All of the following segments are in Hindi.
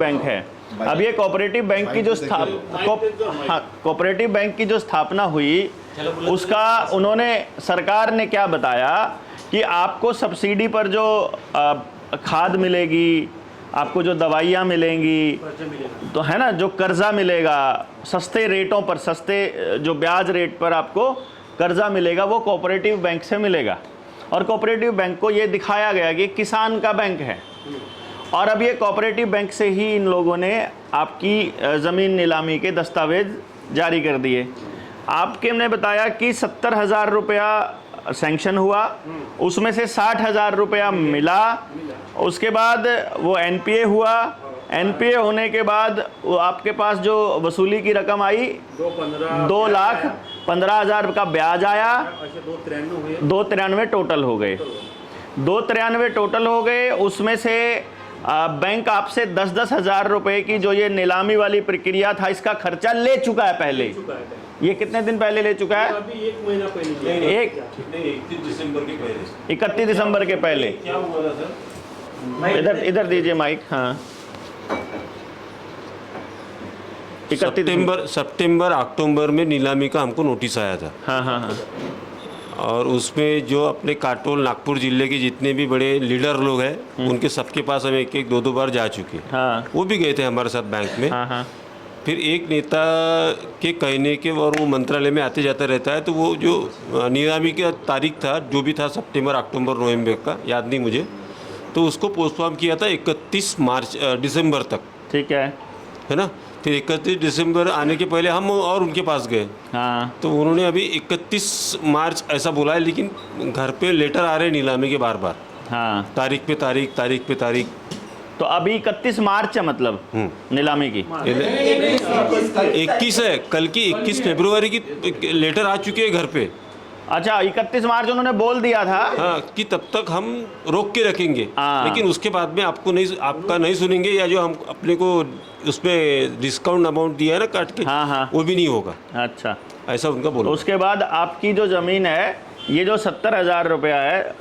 बैंक है। अब ये कोऑपरेटिव बैंक की जो कोऑपरेटिव बैंक की जो स्थापना हुई, उसका उन्होंने, सरकार ने क्या बताया कि आपको सब्सिडी पर जो खाद मिलेगी, आपको जो दवाइयाँ मिलेंगी, तो है ना, जो कर्जा मिलेगा सस्ते रेटों पर, सस्ते जो ब्याज रेट पर आपको कर्जा मिलेगा, वो कोऑपरेटिव बैंक से मिलेगा। और कोऑपरेटिव बैंक को ये दिखाया गया कि किसान का बैंक है। और अब ये कोऑपरेटिव बैंक से ही इन लोगों ने आपकी ज़मीन नीलामी के दस्तावेज जारी कर दिए। आपके ने बताया कि 70,000 रुपया सैंक्शन हुआ, उसमें से 60,000 रुपया मिला। उसके बाद वो एनपीए हुआ, एनपीए होने के बाद वो आपके पास जो वसूली की रकम आई 2,15,000 का ब्याज आया, 293 टोटल हो गए। 293 टोटल हो गए। उसमें से बैंक आपसे 10-10 हज़ार रुपए की जो ये नीलामी वाली प्रक्रिया था, इसका खर्चा ले चुका है पहले। ये कितने दिन पहले ले चुका है? अभी 1 महीना पहले। 31 दिसंबर के पहले। 31 दिसंबर के पहले। क्या हुआ था सर? इधर दीजिए माइक। हाँ, सितंबर अक्टूबर में नीलामी का हमको नोटिस आया था। हाँ। और उसमें जो अपने काटोल नागपुर जिले के जितने भी बड़े लीडर लोग हैं, उनके सबके पास हम एक दो बार जा चुके। हाँ। वो भी गए थे हमारे साथ बैंक में। हाँ। फिर एक नेता के कहने के, और वो मंत्रालय में आते जाता रहता है, तो वो जो नीलामी का तारीख था, जो भी था सितंबर अक्टूबर नवंबर का, याद नहीं मुझे, तो उसको पोस्टपोन किया था 31 दिसंबर तक। ठीक है ना। फिर 31 दिसंबर आने के पहले हम और उनके पास गए। हाँ। तो उन्होंने अभी 31 मार्च ऐसा बोला है, लेकिन घर पे लेटर आ रहे नीलामी के बार बार। हाँ, तारीख पे तारीख, तारीख पे तारीख। तो अभी 31 मार्च है मतलब नीलामी की। 21 है, कल की 21 फरवरी की लेटर आ चुके हैं घर पे। अच्छा, 31 मार्च उन्होंने बोल दिया था। हाँ, कि तब तक हम रोक के रखेंगे, हाँ। लेकिन उसके बाद में आपका नहीं सुनेंगे, या जो हम अपने को उसमें डिस्काउंट अमाउंट दिया है ना काट के, हाँ। वो भी नहीं होगा। अच्छा, ऐसा उनका बोलो। उसके बाद आपकी जो ज़मीन है, ये जो 70,000 रुपया है,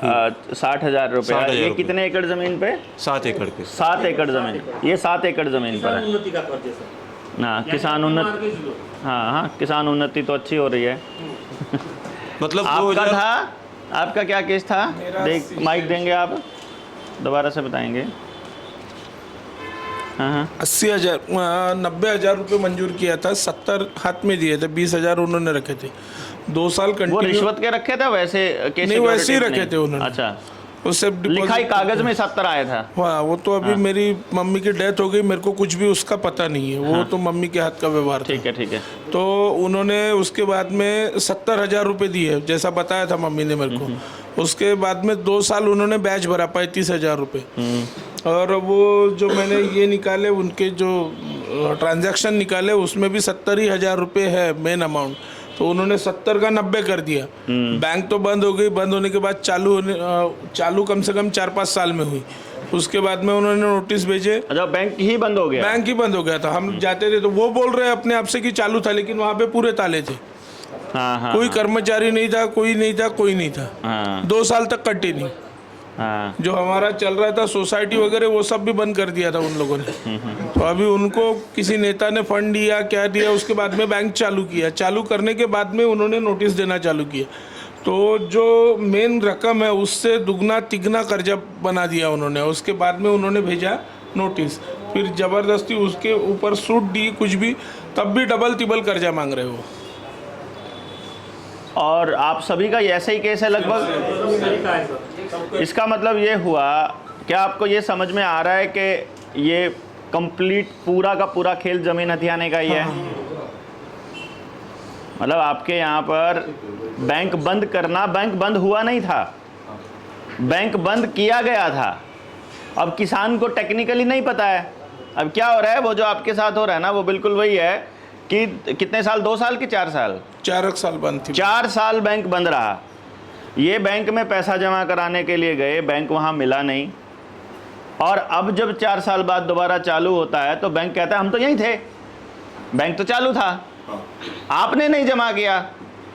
60,000 रुपया, ये कितने एकड़ ज़मीन पे? 7 एकड़ पे। 7 एकड़ ज़मीन। ये 7 एकड़ ज़मीन पर है उन्नति का कर्ज है सर। ना। किसान उन्नति, हाँ, किसान उन्नति तो अच्छी हो रही है। मतलब आपका था, आपका क्या केस था? माइक देंगे आप, दोबारा से बताएंगे। हाँ। 80,000 90,000 रुपये मंजूर किया था, 70 हाथ में दिए थे, 20,000 उन्होंने रखे थे। 2 साल वो कंटिन्यू। रिश्वत के रखे थे वैसे केस? नहीं, वैसे ही रखे थे उन्होंने। अच्छा, उससे लिखाई कागज में 70 आया था। हाँ, वो तो अभी मेरी मम्मी की डेथ हो गई, मेरे को कुछ भी उसका पता नहीं है। वो तो मम्मी के हाथ का व्यवहार था। ठीक है। तो उन्होंने उसके बाद में 70,000 रुपये दिए, जैसा बताया था मम्मी ने मेरे को। उसके बाद में 2 साल उन्होंने ब्याज भरा 35,000 रुपये। और वो जो मैंने ये निकाले, उनके जो ट्रांजैक्शन निकाले, उसमें भी 70,000 रुपये है मेन अमाउंट। तो उन्होंने 70 का 90 कर दिया। बैंक तो बंद हो गई, बंद होने के बाद चालू कम से कम 4-5 साल में हुई। उसके बाद में उन्होंने नोटिस भेजे। अच्छा, बैंक ही बंद हो गया? बैंक ही बंद हो गया था। हम जाते थे तो वो बोल रहे अपने आप से कि चालू था, लेकिन वहाँ पे पूरे ताले थे। हाँ। कोई कर्मचारी नहीं था, कोई नहीं था। हाँ। 2 साल तक कंटिन्यू। हाँ। जो हमारा चल रहा था सोसाइटी वगैरह, वो सब भी बंद कर दिया था उन लोगों ने। तो अभी उनको किसी नेता ने फंड दिया, क्या दिया, उसके बाद में बैंक चालू किया। चालू करने के बाद में उन्होंने नोटिस देना चालू किया। तो जो मेन रकम है, उससे दुगना तिगना कर्जा बना दिया उन्होंने। उसके बाद में उन्होंने भेजा नोटिस, फिर ज़बरदस्ती उसके ऊपर सूट दी कुछ भी, तब भी डबल तिबल कर्जा मांग रहे हो। और आप सभी का ऐसा ही केस है लगभग? इसका मतलब ये हुआ, क्या आपको ये समझ में आ रहा है कि ये कंप्लीट पूरा का पूरा खेल ज़मीन हथियाने का ही है? मतलब आपके यहाँ पर बैंक बंद करना, बैंक बंद हुआ नहीं था, बैंक बंद किया गया था। अब किसान को टेक्निकली नहीं पता है। अब क्या हो रहा है, वो जो आपके साथ हो रहा है ना, वो बिल्कुल वही है कि कितने साल, 2 साल कि 4 साल? 4 साल बंद थी। 4 साल बैंक बंद रहा। ये बैंक में पैसा जमा कराने के लिए गए, बैंक वहाँ मिला नहीं। और अब जब 4 साल बाद दोबारा चालू होता है, तो बैंक कहता है हम तो यहीं थे, बैंक तो चालू था, आपने नहीं जमा किया,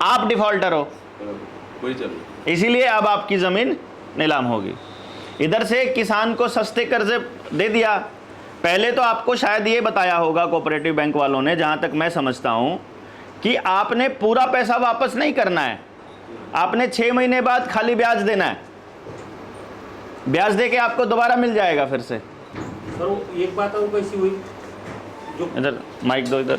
आप डिफॉल्टर हो, इसीलिए अब आपकी ज़मीन नीलाम होगी। इधर से किसान को सस्ते कर्जे दे दिया, पहले तो आपको शायद ये बताया होगा कोऑपरेटिव बैंक वालों ने, जहाँ तक मैं समझता हूँ, कि आपने पूरा पैसा वापस नहीं करना है, आपने 6 महीने बाद खाली ब्याज देना है, ब्याज दे के आपको दोबारा मिल जाएगा फिर से। सर एक बात और कैसी हुई, इधर माइक दो, इधर।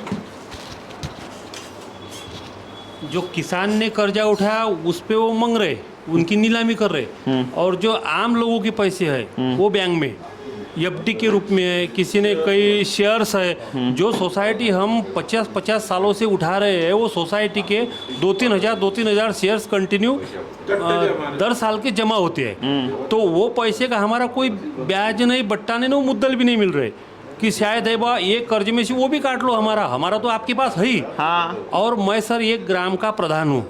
जो किसान ने कर्जा उठाया उस पे वो मांग रहे, उनकी नीलामी कर रहे, और जो आम लोगों के पैसे है वो बैंक में एफडी के रूप में है, किसी ने कई शेयर्स है, जो सोसाइटी हम 50-50 सालों से उठा रहे हैं, वो सोसाइटी के 2-3 हज़ार शेयर्स कंटिन्यू 10 साल के जमा होते हैं। तो वो पैसे का हमारा कोई ब्याज नहीं, बट्टा नहीं, वो मुद्दल भी नहीं मिल रहे कि शायद है बा ये कर्ज में से वो भी काट लो, हमारा तो आपके पास है ही। हाँ। और मैं सर एक ग्राम का प्रधान हूँ,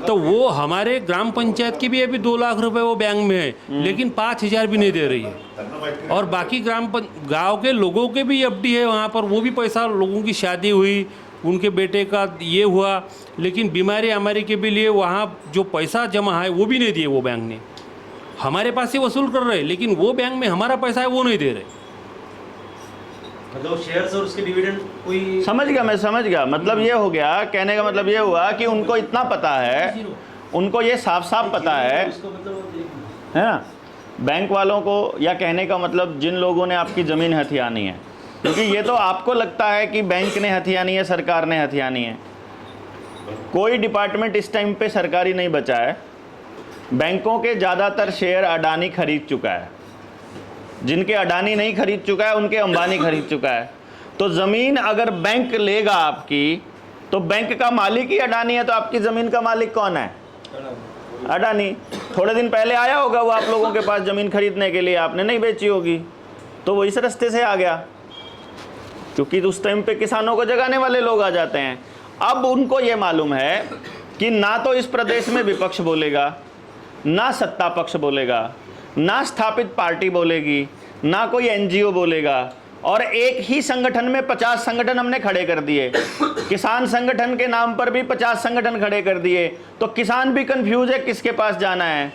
तो वो हमारे ग्राम पंचायत की भी अभी 2 लाख रुपए वो बैंक में है, लेकिन 5,000 भी नहीं दे रही है। और बाकी गांव के लोगों के भी एफडी है वहाँ पर, वो भी पैसा, लोगों की शादी हुई, उनके बेटे का ये हुआ, लेकिन बीमारी हमारी के भी लिए वहाँ जो पैसा जमा है वो भी नहीं दिए वो बैंक ने। हमारे पास से वसूल कर रहे, लेकिन वो बैंक में हमारा पैसा है वो नहीं दे रहे। मतलब शेयर्स और उसके डिविडेंड कोई समझ गया, मैं समझ गया। मतलब ये हो गया, कहने का मतलब ये हुआ कि उनको इतना पता है, उनको ये साफ साफ पता है ना, बैंक वालों को, या कहने का मतलब जिन लोगों ने आपकी ज़मीन हथियानी है, क्योंकि ये तो आपको लगता है कि बैंक ने हथियानी है, सरकार ने हथियानी है। कोई डिपार्टमेंट इस टाइम पे सरकारी नहीं बचा है। बैंकों के ज़्यादातर शेयर अडानी खरीद चुका है, जिनके अडानी नहीं खरीद चुका है उनके अंबानी खरीद चुका है। तो ज़मीन अगर बैंक लेगा आपकी, तो बैंक का मालिक ही अडानी है, तो आपकी ज़मीन का मालिक कौन है? अडानी। थोड़े दिन पहले आया होगा वो आप लोगों के पास ज़मीन खरीदने के लिए, आपने नहीं बेची होगी, तो वो इस रास्ते से आ गया, क्योंकि उस टाइम पे किसानों को जगाने वाले लोग आ जाते हैं। अब उनको ये मालूम है कि ना तो इस प्रदेश में विपक्ष बोलेगा, ना सत्ता पक्ष बोलेगा, ना स्थापित पार्टी बोलेगी, ना कोई एनजीओ बोलेगा, और एक ही संगठन में 50 संगठन हमने खड़े कर दिए। किसान संगठन के नाम पर भी 50 संगठन खड़े कर दिए, तो किसान भी कंफ्यूज है किसके पास जाना है।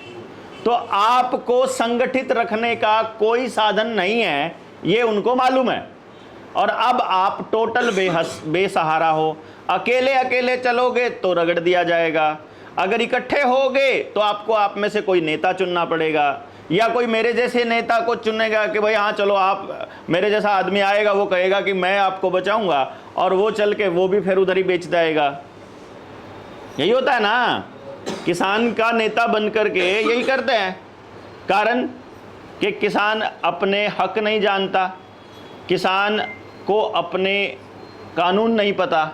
तो आपको संगठित रखने का कोई साधन नहीं है, ये उनको मालूम है। और अब आप टोटल बेसहारा हो। अकेले अकेले चलोगे तो रगड़ दिया जाएगा, अगर इकट्ठे होगे तो आपको आप में से कोई नेता चुनना पड़ेगा, या कोई मेरे जैसे नेता को चुनेगा कि भाई हाँ चलो, आप मेरे जैसा आदमी आएगा, वो कहेगा कि मैं आपको बचाऊंगा, और वो चल के वो भी फिर उधर ही बेच जाएगा। यही होता है ना, किसान का नेता बन करके यही करते हैं। कारण कि किसान अपने हक नहीं जानता, किसान को अपने कानून नहीं पता,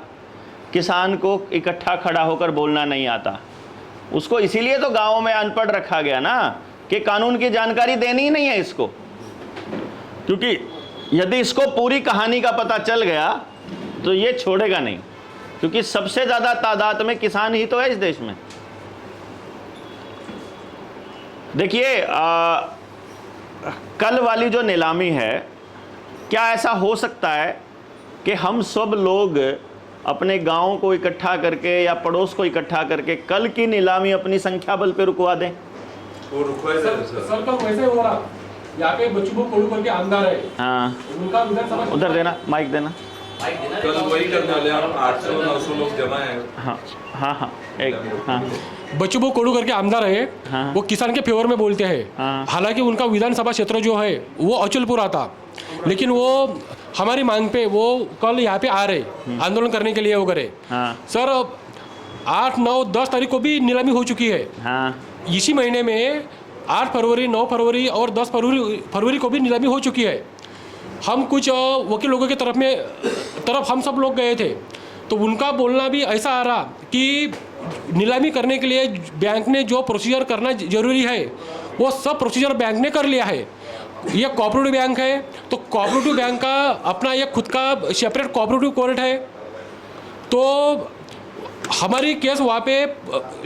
किसान को इकट्ठा खड़ा होकर बोलना नहीं आता। उसको इसीलिए तो गाँव में अनपढ़ रखा गया ना, कि कानून की जानकारी देनी ही नहीं है इसको, क्योंकि यदि इसको पूरी कहानी का पता चल गया तो ये छोड़ेगा नहीं, क्योंकि सबसे ज़्यादा तादाद में किसान ही तो है इस देश में। देखिए, कल वाली जो नीलामी है, क्या ऐसा हो सकता है कि हम सब लोग अपने गांव को इकट्ठा करके या पड़ोस को इकट्ठा करके कल की नीलामी अपनी संख्या बल पे रुकवा दें? सर तो वैसे हो रहा, यहाँ पे बच्चों को करके आमदार है, हाँ, उनका विधानसभा उधर देना, माइक देना। कल वही करने वाले हैं, 800-900 लोग जमा हैं। हाँ हाँ हाँ, एक हाँ, बच्चू कोड़ू करके आमदार है, हाँ। वो किसान के फेवर में बोलते हैं। हाँ। हालांकि उनका विधानसभा क्षेत्र जो है वो अचलपुर आता, लेकिन वो हमारी मांग पे वो कल यहाँ पे आ रहे आंदोलन करने के लिए वगैरह। हाँ। सर 8, 9, 10 तारीख को भी नीलामी हो चुकी है। हाँ, इसी महीने में 8 फरवरी, 9 फरवरी और 10 फरवरी को भी नीलामी हो चुकी है। हम कुछ वकील लोगों के तरफ हम सब लोग गए थे, तो उनका बोलना भी ऐसा आ रहा कि नीलामी करने के लिए बैंक ने जो प्रोसीजर करना जरूरी है वो सब प्रोसीजर बैंक ने कर लिया है। ये कोऑपरेटिव बैंक है, तो कोऑपरेटिव बैंक का अपना ये खुद का सेपरेट कोऑपरेटिव कोर्ट है, तो हमारी केस वहाँ पे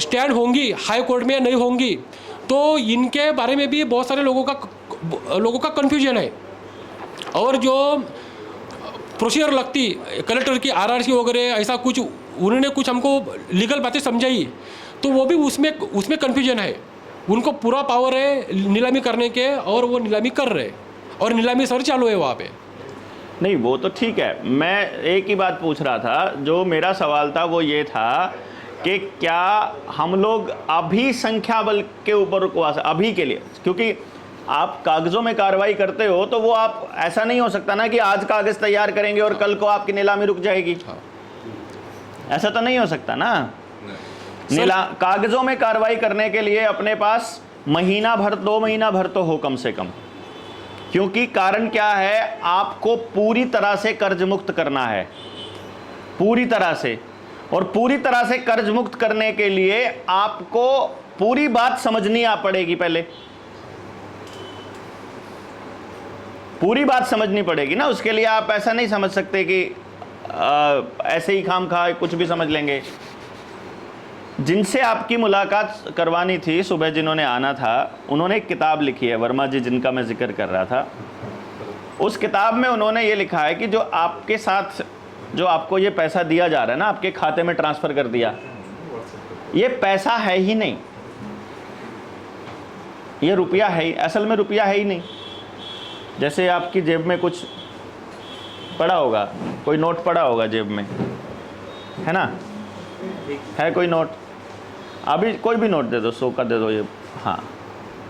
स्टैंड होंगी हाई कोर्ट में या नहीं होंगी, तो इनके बारे में भी बहुत सारे लोगों का कन्फ्यूजन है। और जो प्रोसीजर लगती कलेक्टर की आरआरसी वगैरह ऐसा कुछ उन्होंने कुछ हमको लीगल बातें समझाई, तो वो भी उसमें कन्फ्यूजन है। उनको पूरा पावर है नीलामी करने के, और वो नीलामी कर रहे, और नीलामी सर चालू है वहाँ पे। नहीं वो तो ठीक है, मैं एक ही बात पूछ रहा था, जो मेरा सवाल था वो ये था कि क्या हम लोग अभी संख्या बल के ऊपर रुकवा अभी के लिए, क्योंकि आप कागज़ों में कार्रवाई करते हो तो वो आप ऐसा नहीं हो सकता ना कि आज कागज़ तैयार करेंगे और कल को आपकी नीलामी रुक जाएगी, ऐसा तो नहीं हो सकता ना। कागज़ों में कार्रवाई करने के लिए अपने पास महीना भर 2 महीना भर तो हो कम से कम, क्योंकि कारण क्या है, आपको पूरी तरह से कर्ज मुक्त करना है, पूरी तरह से। और पूरी तरह से कर्ज मुक्त करने के लिए आपको पूरी बात समझनी आ पड़ेगी, पहले पूरी बात समझनी पड़ेगी ना। उसके लिए आप ऐसा नहीं समझ सकते कि ऐसे ही खाम खा कुछ भी समझ लेंगे। जिनसे आपकी मुलाकात करवानी थी सुबह, जिन्होंने आना था, उन्होंने एक किताब लिखी है, वर्मा जी जिनका मैं जिक्र कर रहा था। उस किताब में उन्होंने ये लिखा है कि जो आपके साथ जो आपको ये पैसा दिया जा रहा है ना, आपके खाते में ट्रांसफ़र कर दिया, ये पैसा है ही नहीं, ये रुपया है ही, असल में रुपया है ही नहीं। जैसे आपकी जेब में कुछ पड़ा होगा, कोई नोट पड़ा होगा जेब में, है ना, है कोई नोट, अभी कोई भी नोट दे दो, 100 का दे दो, ये हाँ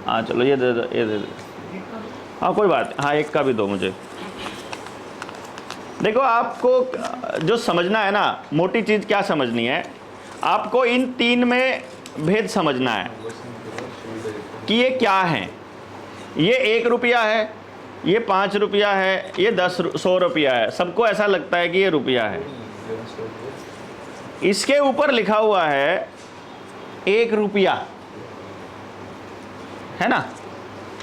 हाँ चलो ये दे दो, ये दे दो, हाँ कोई बात, हाँ 1 का भी दो मुझे। देखो आपको जो समझना है ना, मोटी चीज़ क्या समझनी है, आपको इन 3 में भेद समझना है कि ये क्या है। ये 1 रुपया है, ये 5 रुपया है, ये 100 रुपया है, सबको ऐसा लगता है कि ये रुपया है। इसके ऊपर लिखा हुआ है 1 रुपया, है ना,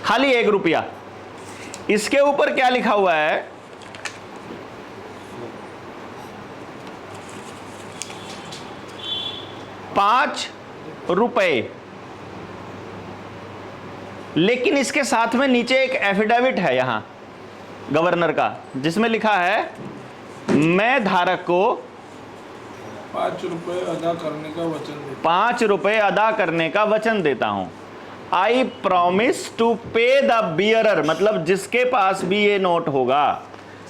खाली 1 रुपया। इसके ऊपर क्या लिखा हुआ है, 5 रुपए। लेकिन इसके साथ में नीचे एक एफिडेविट है यहाँ गवर्नर का, जिसमें लिखा है मैं धारक को 5 रुपए अदा करने का वचन देता 5 रुपए अदा करने का वचन देता हूं। आई promise to pay the bearer, मतलब जिसके पास भी ये नोट होगा,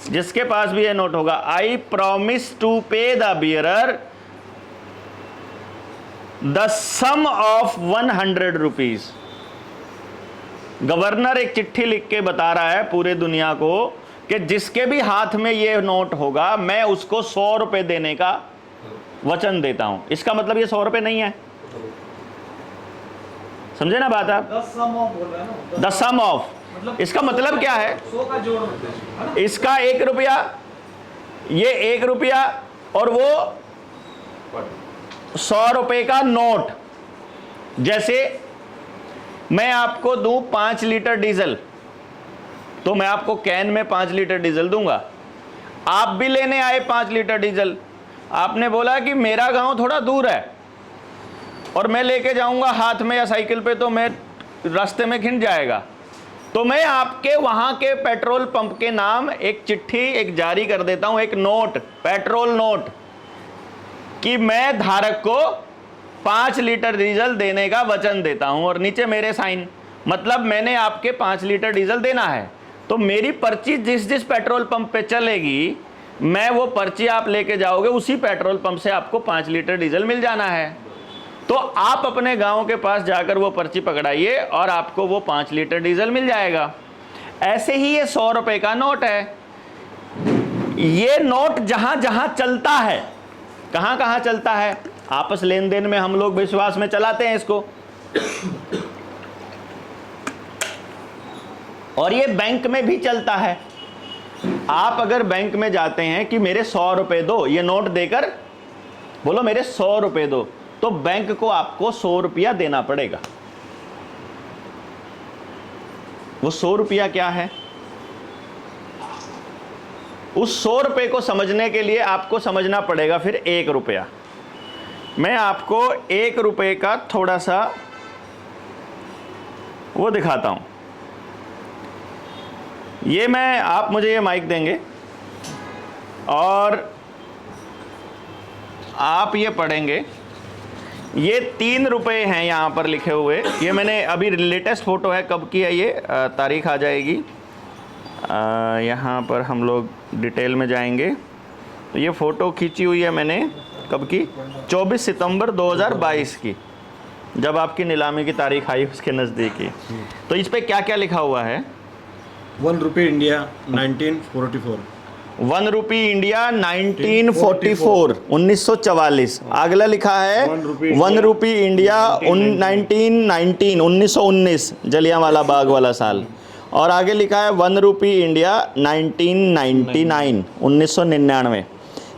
जिसके पास भी ये नोट होगा, I promise to pay the bearer the sum of 100 rupees. Governor एक चिट्ठी लिख के बता रहा है पूरे दुनिया को कि जिसके भी हाथ में ये नोट होगा मैं उसको 100 रुपए देने का वचन देता हूं। इसका मतलब ये 100 रुपए नहीं है, समझे ना बात आप? 10 सम ऑफ बोल रहा है ना, 10 सम ऑफ, इसका मतलब क्या है, 100 का जोड़ है ना? इसका 1 रुपया, ये 1 रुपया और वो 100 रुपए का नोट। जैसे मैं आपको दूं 5 लीटर डीजल, तो मैं आपको कैन में 5 लीटर डीजल दूंगा। आप भी लेने आए 5 लीटर डीजल, आपने बोला कि मेरा गांव थोड़ा दूर है और मैं लेके जाऊंगा हाथ में या साइकिल पे, तो मैं रास्ते में खिंच जाएगा, तो मैं आपके वहां के पेट्रोल पंप के नाम एक चिट्ठी एक जारी कर देता हूं, एक नोट, पेट्रोल नोट, कि मैं धारक को 5 लीटर डीजल देने का वचन देता हूं, और नीचे मेरे साइन, मतलब मैंने आपके 5 लीटर डीजल देना है। तो मेरी पर्ची जिस जिस पेट्रोल पंप पे चलेगी, मैं वो पर्ची आप लेके जाओगे, उसी पेट्रोल पंप से आपको 5 लीटर डीजल मिल जाना है। तो आप अपने गांव के पास जाकर वो पर्ची पकड़ाइए और आपको वो 5 लीटर डीजल मिल जाएगा। ऐसे ही ये 100 रुपए का नोट है। ये नोट जहां जहां चलता है, कहां कहां चलता है, आपस लेन देन में हम लोग विश्वास में चलाते हैं इसको, और ये बैंक में भी चलता है। आप अगर बैंक में जाते हैं कि मेरे 100 रुपए दो, ये नोट देकर बोलो मेरे 100 रुपए दो, तो बैंक को आपको 100 रुपया देना पड़ेगा। वो 100 रुपया क्या है, उस 100 रुपए को समझने के लिए आपको समझना पड़ेगा फिर 1 रुपया। मैं आपको 1 रुपए का थोड़ा सा वो दिखाता हूं। ये मैं, आप मुझे ये माइक देंगे और आप ये पढ़ेंगे। ये 3 रुपए हैं यहाँ पर लिखे हुए। ये मैंने अभी लेटेस्ट फ़ोटो है, कब की है ये, तारीख आ जाएगी, यहाँ पर हम लोग डिटेल में जाएंगे। तो ये फ़ोटो खींची हुई है मैंने, कब की? 24 सितंबर 2022 की, जब आपकी नीलामी की तारीख आई उसके नज़दीकी। तो इस पे क्या क्या लिखा हुआ है? ₹1 इंडिया 1944। 1 रुपी इंडिया 1944, 1944। अगला लिखा है 1 रुपी इंडिया 1919, जलियांवाला बाग वाला साल। और आगे लिखा है 1 रुपी इंडिया 1999, 1999।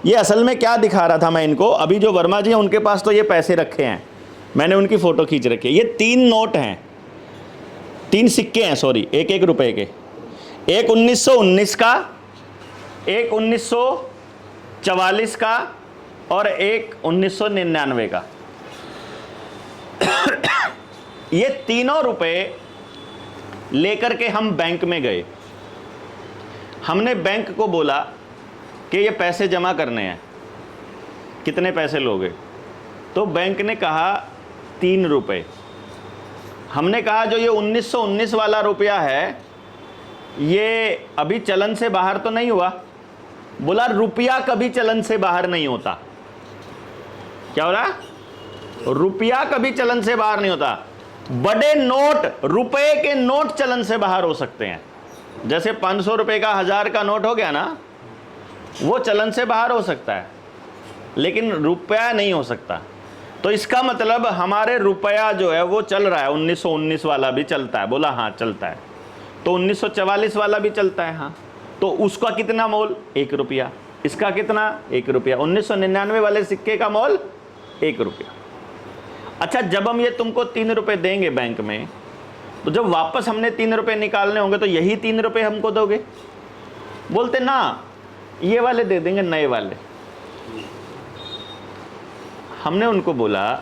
ये असल में क्या दिखा रहा था मैं इनको? अभी जो वर्मा जी हैं उनके पास तो ये पैसे रखे हैं, मैंने उनकी फ़ोटो खींच रखी है। ये 3 नोट हैं, 3 सिक्के हैं, सॉरी, एक रुपए के। एक 1919 का, एक 1944 का और एक 1999 का। ये तीनों रुपए लेकर के हम बैंक में गए। हमने बैंक को बोला कि ये पैसे जमा करने हैं, कितने पैसे लोगे? तो बैंक ने कहा 3 रुपए। हमने कहा जो ये 1919 वाला रुपया है ये अभी चलन से बाहर तो नहीं हुआ। बोला रुपया कभी चलन से बाहर नहीं होता। क्या हो रहा? रुपया कभी चलन से बाहर नहीं होता। बड़े नोट, रुपए के नोट चलन से बाहर हो सकते हैं। जैसे 500 रुपए का 1000 का नोट हो गया ना, वो चलन से बाहर हो सकता है, लेकिन रुपया नहीं हो सकता। तो इसका मतलब हमारे रुपया जो है वो चल रहा है। 1919 वाला भी चलता है। बोला हाँ चलता है। तो 1944 वाला भी चलता है। हाँ, तो उसका कितना मोल? 1 रुपया। इसका कितना? 1 रुपया। 1999 वाले सिक्के का मोल 1 रुपया। अच्छा, जब हम ये तुमको 3 रुपए देंगे बैंक में, तो जब वापस हमने 3 रुपए निकालने होंगे तो यही 3 रुपए हमको दोगे? बोलते ना, ये वाले दे देंगे, नए वाले। हमने उनको बोला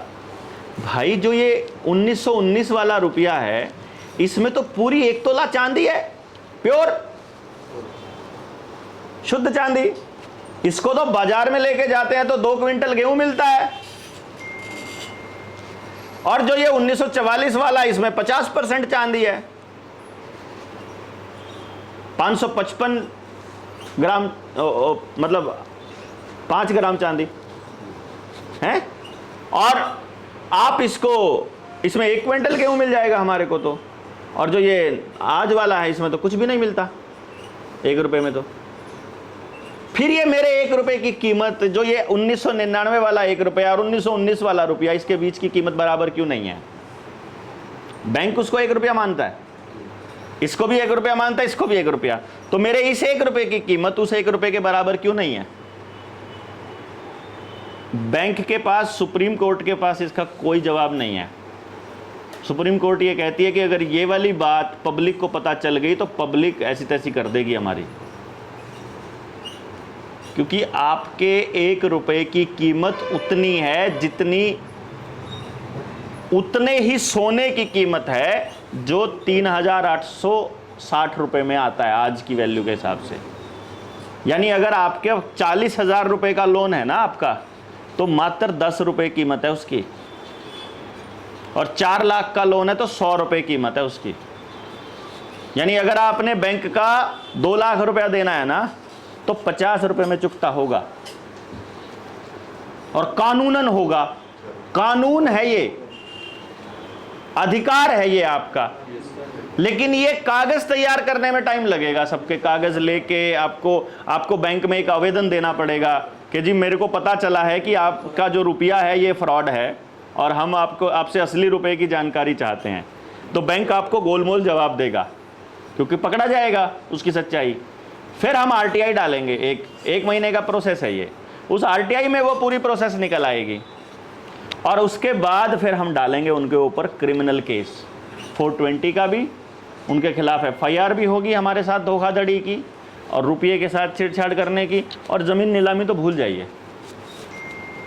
भाई जो ये 1919 वाला रुपया है इसमें तो पूरी 1 तोला चांदी है, प्योर शुद्ध चांदी। इसको तो बाजार में लेके जाते हैं तो 2 क्विंटल गेहूं मिलता है। और जो ये 1944 वाला इसमें 50% चांदी है, 555 ग्राम मतलब 5 ग्राम चांदी है। और आप इसको, इसमें 1 क्विंटल गेहूं मिल जाएगा हमारे को तो। और जो ये आज वाला है इसमें तो कुछ भी नहीं मिलता 1 रुपए में। तो फिर ये मेरे 1 रुपए की कीमत, जो ये 1999 वाला 1 रुपया और 1919 वाला रुपया, इसके बीच की कीमत बराबर क्यों नहीं है? बैंक उसको 1 रुपया मानता है, इसको भी 1 रुपया मानता है, इसको भी 1 रुपया। तो मेरे इस 1 रुपए की कीमत उस 1 रुपए के बराबर क्यों नहीं है? बैंक के पास, सुप्रीम कोर्ट के पास इसका कोई जवाब नहीं है। सुप्रीम कोर्ट ये कहती है कि अगर ये वाली बात पब्लिक को पता चल गई तो पब्लिक ऐसी तैसी कर देगी हमारी, क्योंकि आपके 1 रुपए की कीमत उतनी है जितनी, उतने ही सोने की कीमत है जो 3860 रुपए में आता है आज की वैल्यू के हिसाब से। यानी अगर आपके 40,000 रुपए का लोन है ना आपका, तो मात्र 10 रुपए कीमत है उसकी। और 4 लाख का लोन है तो 100 रुपए कीमत है उसकी। यानी अगर आपने बैंक का 2 लाख रुपया देना है ना, तो 50 रुपए में चुकता होगा, और कानूनन होगा। कानून है ये, अधिकार है ये आपका। लेकिन ये कागज तैयार करने में टाइम लगेगा। सबके कागज लेके आपको बैंक में एक आवेदन देना पड़ेगा कि जी मेरे को पता चला है कि आपका जो रुपया है ये फ्रॉड है और हम आपसे असली रुपए की जानकारी चाहते हैं। तो बैंक आपको गोलमोल जवाब देगा, क्योंकि पकड़ा जाएगा उसकी सच्चाई। फिर हम आरटीआई डालेंगे। एक महीने का प्रोसेस है ये। उस आरटीआई में वो पूरी प्रोसेस निकल आएगी, और उसके बाद फिर हम डालेंगे उनके ऊपर क्रिमिनल केस। 420 का भी उनके खिलाफ FIR भी होगी हमारे साथ धोखाधड़ी की और रुपये के साथ छेड़छाड़ करने की। और ज़मीन नीलामी तो भूल जाइए,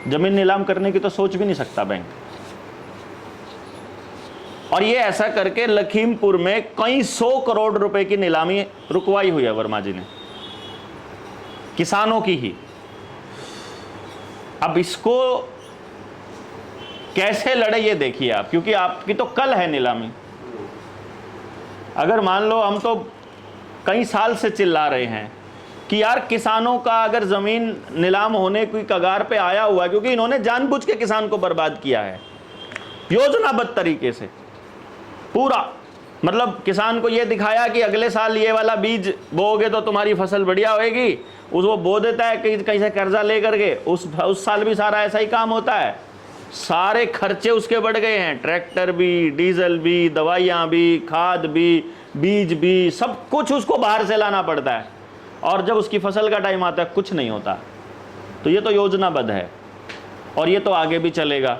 ज़मीन नीलाम करने की तो सोच भी नहीं सकता बैंक। और ये ऐसा करके लखीमपुर में कई 100 करोड़ रुपए की नीलामी रुकवाई हुई है वर्मा जी ने, किसानों की ही। अब इसको कैसे लड़े ये देखिए आप, क्योंकि आपकी तो कल है नीलामी। अगर मान लो हम तो कई साल से चिल्ला रहे हैं कि यार किसानों का अगर ज़मीन नीलाम होने की कगार पे आया हुआ है, क्योंकि इन्होंने जानबूझ के किसान को बर्बाद किया है योजनाबद्ध तरीके से पूरा। मतलब किसान को ये दिखाया कि अगले साल ये वाला बीज बोओगे तो तुम्हारी फसल बढ़िया होएगी, वो बो देता है कहीं से कर्जा ले करके, उस साल भी सारा ऐसा ही काम होता है। सारे खर्चे उसके बढ़ गए हैं, ट्रैक्टर भी, डीजल भी, दवाइयाँ भी, खाद भी, बीज भी, सब कुछ उसको बाहर से लाना पड़ता है, और जब उसकी फसल का टाइम आता है कुछ नहीं होता। तो ये तो योजनाबद्ध है और ये तो आगे भी चलेगा।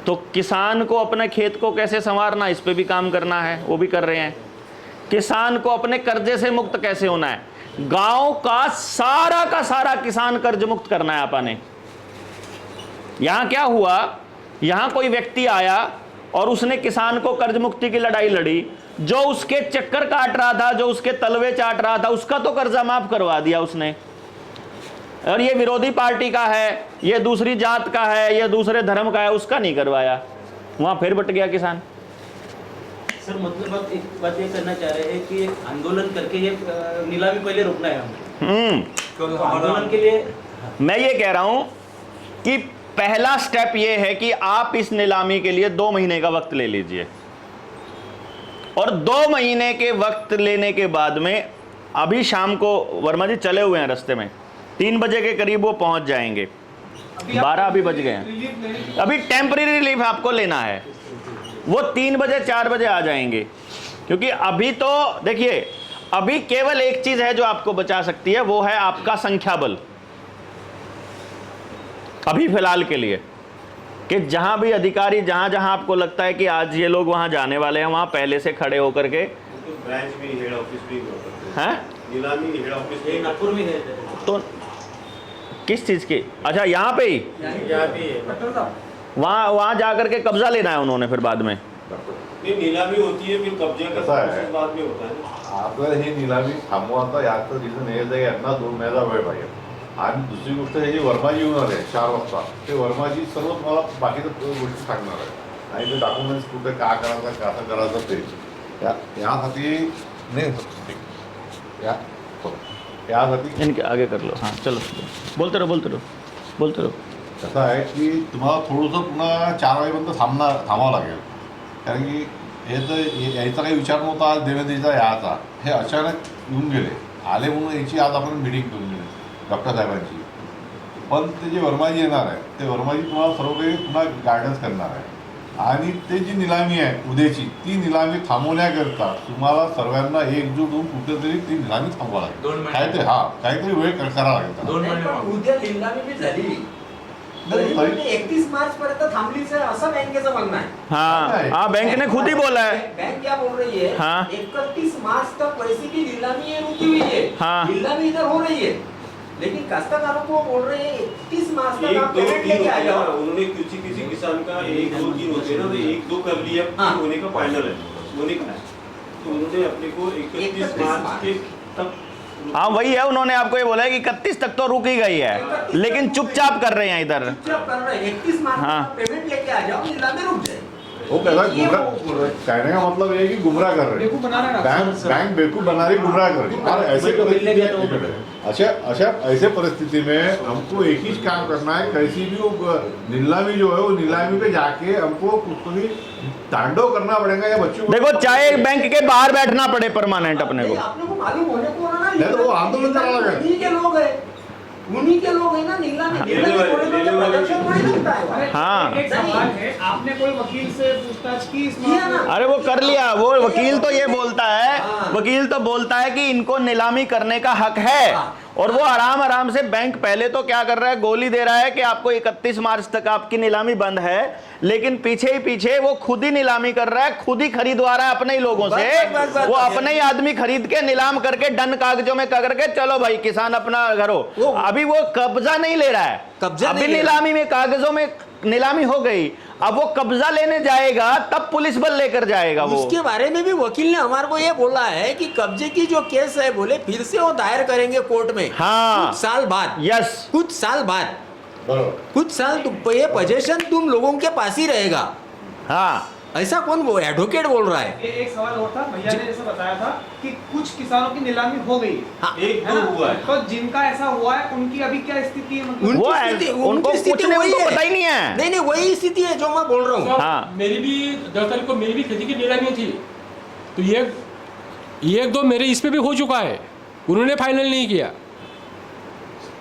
तो किसान को अपने खेत को कैसे संवारना, इस पे भी काम करना है, वो भी कर रहे हैं। किसान को अपने कर्जे से मुक्त कैसे होना है, गांव का सारा किसान कर्ज मुक्त करना है आपने। यहां क्या हुआ, यहां कोई व्यक्ति आया और उसने किसान को कर्ज मुक्ति की लड़ाई लड़ी, जो उसके चक्कर काट रहा था, जो उसके तलवे चाट रहा था, उसका तो कर्जा माफ करवा दिया उसने। और ये विरोधी पार्टी का है, ये दूसरी जात का है, ये दूसरे धर्म का है, उसका नहीं करवाया, वहां फिर बट गया किसान। सर मतलब आप एक बात ये करना चाह रहे हैं कि एक आंदोलन करके ये नीलामी पहले रोकना है हमें। तो आंदोलन के लिए मैं ये कह रहा हूं कि पहला स्टेप ये है कि आप इस नीलामी के लिए 2 महीने का वक्त ले लीजिए, और 2 महीने के वक्त लेने के बाद में, अभी शाम को वर्मा जी चले हुए हैं रास्ते में, 3 बजे के करीब वो पहुंच जाएंगे, 12 अभी बज गए हैं, अभी टेम्परेरी रिलीफ आपको लेना है, वो 3 बजे 4 बजे आ जाएंगे। क्योंकि अभी तो देखिए, अभी केवल एक चीज है जो आपको बचा सकती है, वो है आपका संख्या बल। अभी फिलहाल के लिए कि जहां भी अधिकारी, जहां जहां आपको लगता है कि आज ये लोग वहां जाने वाले हैं, वहां पहले से खड़े होकर के ब्रांच भी, हेड ऑफिस भी हैं, नीलामी हेड ऑफिस ये नागपुर में है। तो किस चीज की, अच्छा यहाँ पे ही, यहाँ भी है। वहां जाकर के कब्जा लेना है उन्होंने फिर बाद में। नहीं, नीलामी होती है, फिर कब्जे का ऐसा है। प्रोसेस बाद में होता है। आपल्याला ही नीलामी थांबवायचा याचं रिझन हे आहे, यांना 2 महिन्याचा वेळ पाहिजे. आणि दुसरी गोष्ट हे जे वर्माजी येऊन आले 4 वाजता, ते वर्माजी सर्व मला बाकीच्या गोष्टी सांगणार आहे, आणि ते डॉक्युमेंट्स कुठे काय करायचं, कसं करायचं ते यासाठी नाही यासाठी इनके आगे कर लो, हाँ चलो बोलते रहो। कसं आहे की तुम्हाला थोडंसं पुन्हा 4 वाजेपर्यंत थांबावं लागेल, कारण की हे तर यायचा काही विचार नव्हता आज देवेंद्रजीचा याचा, हे अचानक येऊन गेले, आले म्हणून याची आज आपण मिटिंग करून गेली डॉक्टर साहेबांची. पण ते जे वर्माजी येणार आहे, ते वर्माजी तुम्हाला सर्व काही पुन्हा गायडन्स करणार आहे, आणि ते जी निलामी आहे उद्याची, ती निलामी थांबवण्याकरता तुम्हाला सर्वांना एकजूट होऊन कुठेतरी ती निलामी थांबवा लागेल. काहीतरी वेळ करावा लागेल त्याला. उद्या निलामी बी झाली, नाही, तरी- 31 मार्च पर्यंत थांबलीच आहे असं बँकेचं म्हणणं आहे. हाँ बैंक ने खुद ही बोला है। बैंक क्या बोल रही है, हाँ। 31 मार्च तक पैसे की नीलामी है रुकी हुई है, हाँ। नीलामी इधर हो रही है, लेकिन काश्तकारों को बोल रहे हैं 31 मार्च तक 1, आप 2, पेमेंट 3 लेके आ होते हैं ना, जाओ। उन्होंने किसी किसान का 1, 2, 3 होते हैं ना, तो 1, 2 कर लिया, हाँ। होने का फाइनल है, होने का है, तो उन्होंने अपने को 31 मार्च के तक। हाँ वही है, उन्होंने आपको ये बोला है कि 31 तक तो रुक ही गई है, लेकिन चुपचाप कर रहे हैं इधर। चुपचाप कर रहे हैं, 31 मार्च हाँ। तक पेमेंट लेके आ जाओ, नीलामी रुक जाए। वो कैसा ये वो बोल रहे हैं। कहने का मतलब ये है कि गुमराह कर रहे हैं, बैंक बेवकूफ बना रही, गुमराह कर रही है। और ऐसे ऐसे परिस्थिति में हमको एक ही काम करना है, कैसी भी वो नीलामी जो है वो नीलामी पे जाके हमको कुछ भी तांडव करना पड़ेगा या बच्चों को। देखो चाहे बैंक के बाहर बैठना पड़े परमानेंट अपने को। आप लोग को मालूम होने को ना, नहीं तो वो आंदोलन चला लगा। उन्हीं के लोग हैं, उन्हीं के लोग हैं ना, नीलामी थोड़े तो प्रोडक्शन थोड़ी लगता है वहाँ। हाँ एक सवाल है, आपने कोई वकील से पूछताछ की इस किया मामले ना। में? अरे वो कर लिया, वो वकील तो ये बोलता है, हाँ। वकील तो बोलता है कि इनको नीलामी करने का हक है, हाँ। और वो आराम से बैंक पहले तो क्या कर रहा है, गोली दे रहा है कि आपको 31 मार्च तक आपकी नीलामी बंद है, लेकिन पीछे ही पीछे वो खुद ही नीलामी कर रहा है, खुद ही खरीदवा रहा है अपने ही लोगों से, बस, वो अपने ही आदमी खरीद के नीलाम करके डन कागजों में करके चलो भाई किसान अपना घरो। अभी वो कब्जा नहीं ले रहा है, कब्जा अभी नहीं ले रहा। नीलामी में कागजों में नीलामी हो गई, अब वो कब्जा लेने जाएगा तब पुलिस बल लेकर जाएगा वो। उसके बारे में भी वकील ने हमारे को ये बोला है कि कब्जे की जो केस है, बोले फिर से वो दायर करेंगे कोर्ट में। हाँ। कुछ साल बाद, यस कुछ साल बाद, बरोबर. कुछ साल ये पोजीशन तुम लोगों के पास ही रहेगा। हाँ ऐसा कौन बोल एडवोकेट बोल रहा है? एक सवाल और था, भैया ने जैसे बताया था कि कुछ किसानों की नीलामी हो गई हाँ। एक है दो ना? हुआ है। तो जिनका ऐसा हुआ है उनकी अभी क्या स्थिति है? मतलब वो उनकी स्थिति- उनको उनकी स्थिति कुछ नहीं, वही उनको है। पता ही नहीं है। नहीं नहीं वही स्थिति है जो मैं बोल रहा हूँ। सर, हाँ। मेरी भी 10 तारीख को मेरी भी खेती की नीलामी थी, तो ये एक दो मेरे इस पे भी हो चुका है, उन्होंने फाइनल नहीं किया,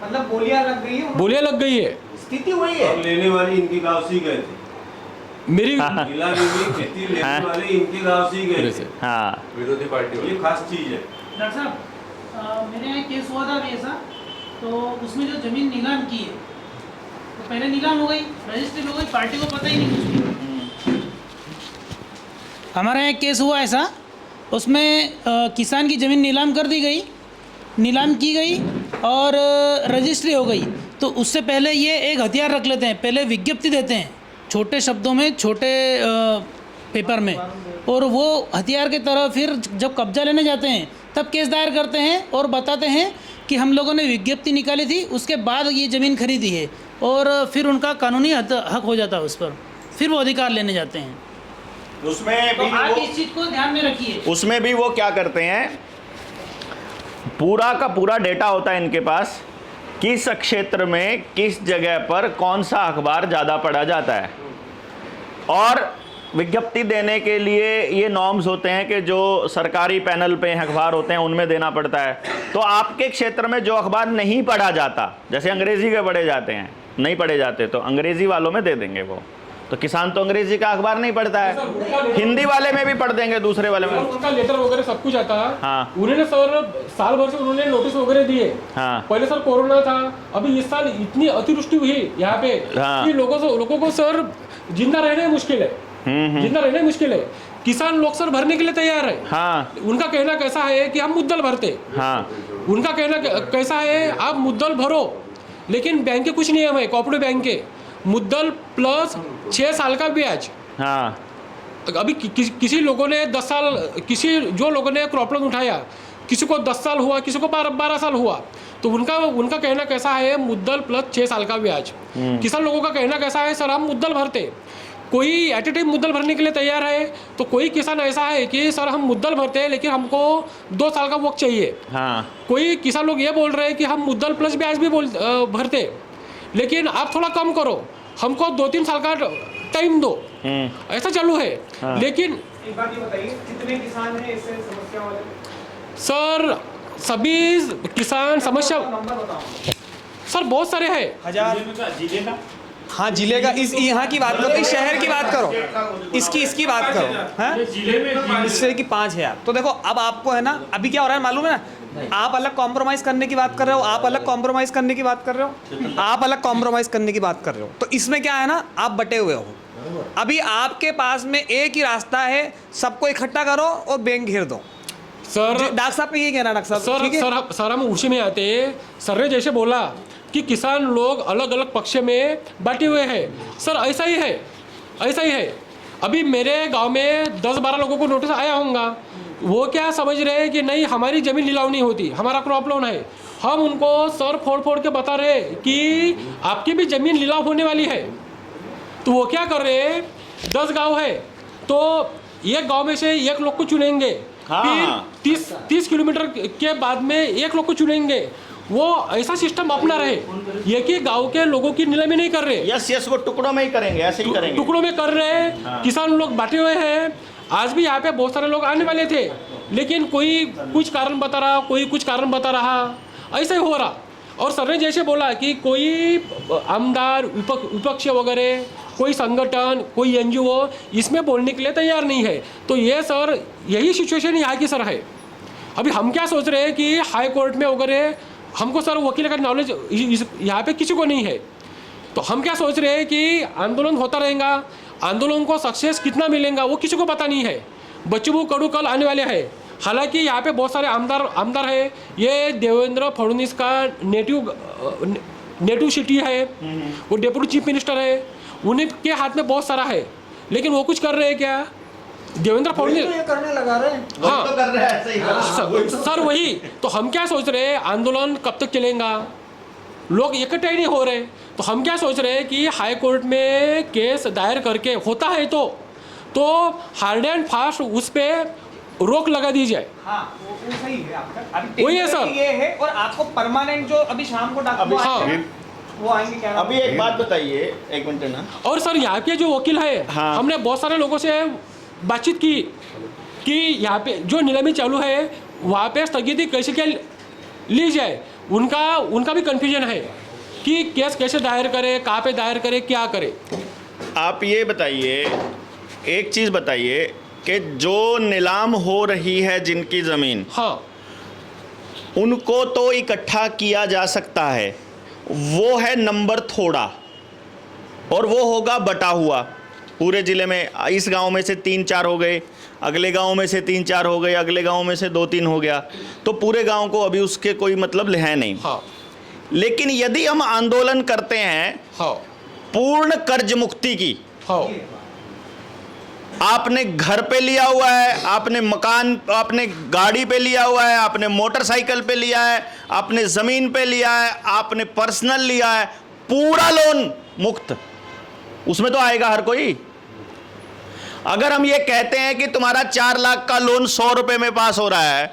मतलब बोलियां लग गई है, बोलियां लग गई है स्थिति वही है। और लेने वाले इनके गांव से ही गए थे। मेरी नीलामी में खेती लेने वाले इनके गांव से ही गए थे। हाँ, विरोधी पार्टी ये खास चीज है। डॉक्टर साहब मेरे यहाँ केस हुआ था अभी ऐसा, तो उसमें जो जमीन नीलाम की है तो पहले नीलाम हो गई, रजिस्ट्री हो गई, पार्टी को पता ही नहीं कुछ। हमारे यहाँ एक केस हुआ ऐसा, उसमें किसान की ज़मीन नीलाम कर दी गई, नीलाम की गई और रजिस्ट्री हो गई। तो उससे पहले ये एक हथियार रख लेते हैं, पहले विज्ञप्ति देते हैं छोटे शब्दों में, छोटे पेपर में, और वो हथियार की तरह फिर जब कब्जा लेने जाते हैं तब केस दायर करते हैं और बताते हैं कि हम लोगों ने विज्ञप्ति निकाली थी, उसके बाद ये ज़मीन खरीदी है, और फिर उनका कानूनी हक हो जाता है उस पर, फिर वो अधिकार लेने जाते हैं। उसमें तो भी आप वो इस चीज़ को ध्यान में रखिए। उसमें भी वो क्या करते हैं, पूरा का पूरा डेटा होता है इनके पास, किस क्षेत्र में किस जगह पर कौन सा अखबार ज़्यादा पढ़ा जाता है, और विज्ञप्ति देने के लिए ये नॉर्म्स होते हैं कि जो सरकारी पैनल पे अखबार होते हैं उनमें देना पड़ता है। तो आपके क्षेत्र में जो अखबार नहीं पढ़ा जाता, जैसे अंग्रेज़ी के पढ़े जाते हैं, नहीं पढ़े जाते तो अंग्रेज़ी वालों में दे देंगे वो, तो किसान तो अंग्रेज़ी का अखबार नहीं पढ़ता है, हिंदी वाले में भी पढ़ देंगे, दूसरे वाले में। उनका लेटर वगैरह सब कुछ आता है। हाँ। उन्होंने सर साल भर से उन्होंने नोटिस वगैरह दिए। हाँ। पहले सर कोरोना था, अभी इस साल इतनी अतिवृष्टि हुई यहाँ पे हाँ। कि लोगों को सर जिंदा रहना मुश्किल है, जिंदा रहना मुश्किल है। किसान लोग सर भरने के लिए तैयार है। हाँ। उनका कहना कैसा है कि हम मुद्दल भरते, हाँ। उनका कहना कैसा है आप मुद्दल भरो, लेकिन बैंक के कुछ नियम है, कोऑपरेटिव बैंक के, मुद्दल प्लस 6 साल का ब्याज। हाँ। अभी किसी लोगों ने 10 साल, जो लोगों ने क्रॉप लोन उठाया, किसी को 10 साल हुआ, किसी को 12 साल हुआ, तो उनका कहना कैसा है मुद्दल प्लस 6 साल का ब्याज। किसान लोगों का कहना कैसा है सर हम मुद्दल भरते, कोई एट ए टाइम मुद्दल भरने के लिए तैयार है, तो कोई किसान ऐसा है कि सर हम मुद्दल भरते हैं लेकिन हमको 2 साल का वक्त चाहिए। हाँ। कोई किसान लोग ये बोल रहे हैं कि हम मुद्दल प्लस ब्याज भी भरते, लेकिन आप थोड़ा कम करो, हमको 2-3 साल का टाइम दो, ऐसा चालू है। हाँ। लेकिन एक बात ये बताइए, कितने किसान हैं इससे समस्या वाले? सर सभी किसान समस्या नंबर बताओ सर बहुत सारे हैं। जिले का हाँ जिले का, इस यहाँ की बात करो, इस शहर की बात करो, इसकी बात करो, हैं? इस शहर की 5 है। तो देखो अब आपको है ना, अभी क्या हो रहा है मालूम है ना, आप अलग कॉम्प्रोमाइज़ करने की बात कर रहे हो, आप अलग कॉम्प्रोमाइज़ करने की बात कर रहे हो, आप अलग कॉम्प्रोमाइज़ करने की बात कर रहे हो। तो इसमें क्या है ना, आप बटे हुए हो। अभी आपके पास में एक ही रास्ता है, सबको इकट्ठा करो और बैंक घेर दो। सर डॉक्टर साहब का ये कहना, डॉक्टर साहब ठीक है? सर हम उसी में आते हैं। सर ने जैसे बोला कि किसान लोग अलग अलग पक्ष में बांटे हुए हैं, सर ऐसा ही है, ऐसा ही है। अभी मेरे गांव में 10-12 लोगों को नोटिस आया होगा, वो क्या समझ रहे हैं कि नहीं हमारी ज़मीन नीलाम नहीं होती, हमारा क्रॉप लोन है। हम उनको सर फोड़ के बता रहे हैं कि आपकी भी ज़मीन नीलाम होने वाली है। तो वो क्या कर रहे हैं, 10 गांव है तो एक गांव में से एक लोग को चुनेंगे, हाँ। फिर 30 किलोमीटर के बाद में एक लोग को चुनेंगे। वो ऐसा सिस्टम अपना रहे, ये कि गांव के लोगों की नीलामी नहीं कर रहे, यस वो टुकड़ों में ही करेंगे, ऐसे ही करेंगे, टुकड़ों में कर रहे हैं। हाँ। किसान लोग बांटे हुए हैं। आज भी यहाँ पे बहुत सारे लोग आने वाले थे, लेकिन कोई कुछ कारण बता रहा, कोई कुछ कारण बता रहा, ऐसे ही हो रहा। और सर ने जैसे बोला कि कोई आमदार, विपक्ष वगैरह, कोई संगठन, कोई NGO इसमें बोलने के लिए तैयार नहीं है। तो ये सर यही सिचुएशन यहाँ की सर है। अभी हम क्या सोच रहे हैं कि हाई कोर्ट में वगैरह हमको सर वकील का नॉलेज यहाँ पे किसी को नहीं है, तो हम क्या सोच रहे हैं कि आंदोलन होता रहेगा, आंदोलन को सक्सेस कितना मिलेगा वो किसी को पता नहीं है। बच्चू कड़ू कल आने वाले हैं, हालांकि यहाँ पे बहुत सारे आमदार है। ये देवेंद्र फडणवीस का नेटिव सिटी है, वो डेप्यूटी चीफ मिनिस्टर है, उन्हीं के हाथ में बहुत सारा है, लेकिन वो कुछ कर रहे हैं क्या? देवेंद्र फडणवीस ये करने लगा रहे हैं। हाँ तो कर रहे हैं ऐसे ही। सर वही तो हम क्या सोच रहे हैं, आंदोलन कब तक चलेगा, लोग इकट्ठे ही नहीं हो रहे। तो हम क्या सोच रहे हैं कि हाई कोर्ट में केस दायर करके होता है तो तो हार्ड एंड फास्ट उस पर रोक लगा दी जाए। हाँ वो सही है आपका। अभी वही है सर। ये है और आपको परमानेंट जो अभी शाम को डॉक्टर हाँ। वो आएंगे क्या? अभी एक बात बताइए, एक मिनट ना। और सर यहाँ के जो वकील है, हाँ। हमने बहुत सारे लोगों से बातचीत की कि यहाँ पे जो नीलामी चालू है वहाँ पे स्थगिति कैसे क्या ली जाए। उनका भी कन्फ्यूजन है कि केस कैसे दायर करे, कहाँ पे दायर करे, क्या करे। आप ये बताइए, एक चीज़ बताइए कि जो नीलाम हो रही है जिनकी ज़मीन, हाँ उनको तो इकट्ठा किया जा सकता है, वो है नंबर थोड़ा, और वो होगा बटा हुआ पूरे ज़िले में। इस गांव में से 3-4 हो गए, अगले गांव में से 3-4 हो गए, अगले गांव में से 2-3 हो गया, तो पूरे गांव को अभी उसके कोई मतलब है नहीं। हाँ। लेकिन यदि हम आंदोलन करते हैं हाँ। पूर्ण कर्ज मुक्ति की, हाँ। आपने घर पे लिया हुआ है, आपने मकान, आपने गाड़ी पे लिया हुआ है, आपने मोटरसाइकिल पे लिया है, आपने ज़मीन पे लिया है, आपने पर्सनल लिया है, पूरा लोन मुक्त, उसमें तो आएगा हर कोई। अगर हम ये कहते हैं कि तुम्हारा 4 लाख का लोन 100 रुपए में पास हो रहा है,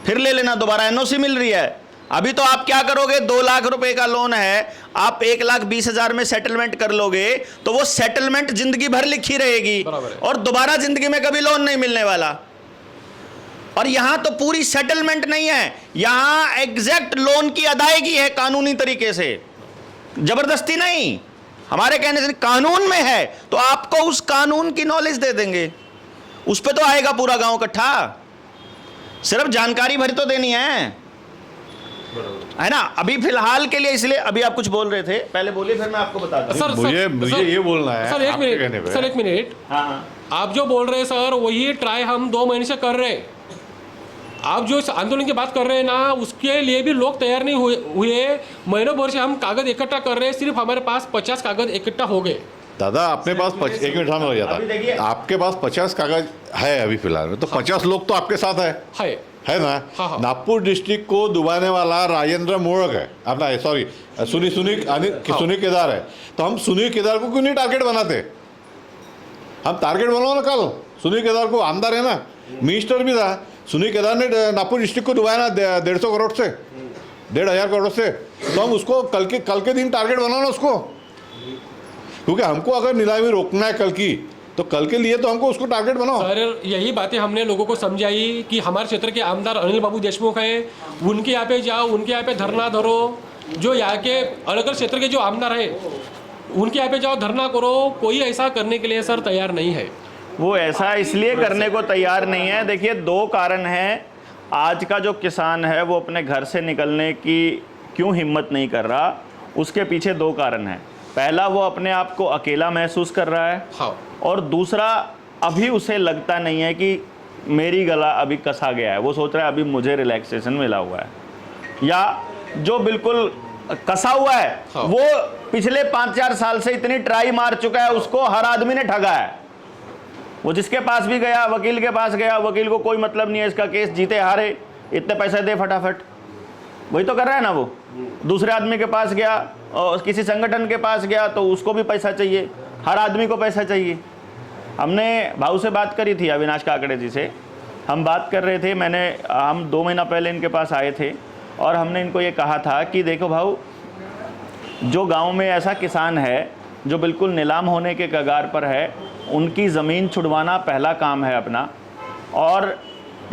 फिर ले लेना, दोबारा एनओसी मिल रही है। अभी तो आप क्या करोगे, 2 लाख रुपए का लोन है, आप 1,20,000 में सेटलमेंट कर लोगे, तो वो सेटलमेंट जिंदगी भर लिखी रहेगी और दोबारा जिंदगी में कभी लोन नहीं मिलने वाला। और यहां तो पूरी सेटलमेंट नहीं है, यहां एग्जैक्ट लोन की अदायगी है कानूनी तरीके से, जबरदस्ती नहीं, हमारे कहने से कानून में है, तो आपको उस कानून की नॉलेज दे देंगे, उस पर तो आएगा पूरा गांव इकट्ठा। सिर्फ जानकारी भरी तो देनी है ना। अभी फिलहाल के लिए, इसलिए अभी आप कुछ बोल रहे थे, पहले बोलिए फिर मैं आपको बता दूं। मुझे ये बोलना है सर, एक आपके कहने मिनट पे। सर, एक मिनट। हाँ, आप जो बोल रहे हैं सर, वही ट्राई हम 2 महीने से कर रहे हैं। आप जो इस आंदोलन की बात कर रहे हैं ना, उसके लिए भी लोग तैयार नहीं हुए। महीनों भर से हम कागज इकट्ठा कर रहे हैं, सिर्फ हमारे पास 50 कागज इकट्ठा हो गए। दादा अपने पास 1 मिनट हो जाता, आपके पास 50 कागज है अभी फिलहाल में, तो 50 लोग तो आपके साथ है ना। हाँ। नागपुर डिस्ट्रिक्ट को डुबाने वाला राजेंद्र मोड़क है अपना, सॉरी सुनील केदार है, तो हम सुनील केदार को क्यों नहीं टारगेट बनाते? हम टारगेट बनाओ ना कल, सुनील केदार को, आमदार है ना, मिनिस्टर भी था। सुनील केदार ने नागपुर डिस्ट्रिक्ट को डुबाया ना 150 करोड़ से, 1,500 करोड़ से, तो हम उसको कल के दिन टारगेट बनाओ ना उसको, क्योंकि हमको अगर नीलामी रोकना है कल की, तो कल के लिए तो हमको उसको टारगेट बनाओ। सर यही बातें हमने लोगों को समझाई कि हमारे क्षेत्र के आमदार अनिल बाबू देशमुख हैं, उनके यहाँ पे जाओ, उनके यहाँ पे धरना धरो। जो यहाँ के अलग अलग क्षेत्र के जो आमदार हैं, उनके यहाँ पे जाओ, धरना करो। कोई ऐसा करने के लिए सर तैयार नहीं है। वो ऐसा इसलिए करने को तैयार नहीं है, देखिए 2 कारण हैं। आज का जो किसान है वो अपने घर से निकलने की क्यों हिम्मत नहीं कर रहा, उसके पीछे 2 कारण हैं। पहला, वो अपने आप को अकेला महसूस कर रहा है। हाँ। और दूसरा, अभी उसे लगता नहीं है कि मेरी गला अभी कसा गया है, वो सोच रहा है अभी मुझे रिलैक्सेशन मिला हुआ है। या जो बिल्कुल कसा हुआ है, हाँ। वो पिछले 5-4 साल से इतनी ट्राई मार चुका है, उसको हर आदमी ने ठगा है। वो जिसके पास भी गया, वकील के पास गया, वकील को कोई मतलब नहीं है इसका केस जीते हारे, इतने पैसे दे फटाफट, वही तो कर रहा है ना। वो दूसरे आदमी के पास गया और किसी संगठन के पास गया तो उसको भी पैसा चाहिए, हर आदमी को पैसा चाहिए। हमने भाऊ से बात करी थी, अविनाश काकड़े जी से हम बात कर रहे थे, हम 2 महीना पहले इनके पास आए थे और हमने इनको ये कहा था कि देखो भाऊ, जो गांव में ऐसा किसान है जो बिल्कुल नीलाम होने के कगार पर है, उनकी ज़मीन छुड़वाना पहला काम है अपना। और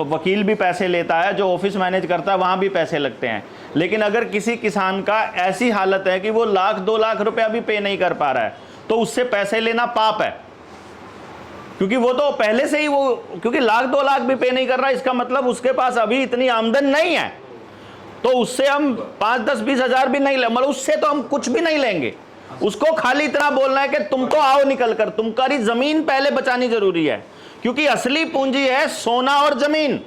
वकील भी पैसे लेता है, जो ऑफिस मैनेज करता है वहाँ भी पैसे लगते हैं। लेकिन अगर किसी किसान का ऐसी हालत है कि वो 1,00,000-2 लाख रुपया भी पे नहीं कर पा रहा है, तो उससे पैसे लेना पाप है, क्योंकि वो तो पहले से ही क्योंकि 1,00,000-2 लाख भी पे नहीं कर रहा, इसका मतलब उसके पास अभी इतनी आमदन नहीं है। तो उससे हम 5-10-20 हज़ार भी नहीं ले, मतलब उससे तो हम कुछ भी नहीं लेंगे। उसको खाली इतना बोलना है कि तुम तो आओ निकल कर, तुम्हारी जमीन पहले बचानी जरूरी है, क्योंकि असली पूंजी है सोना और जमीन।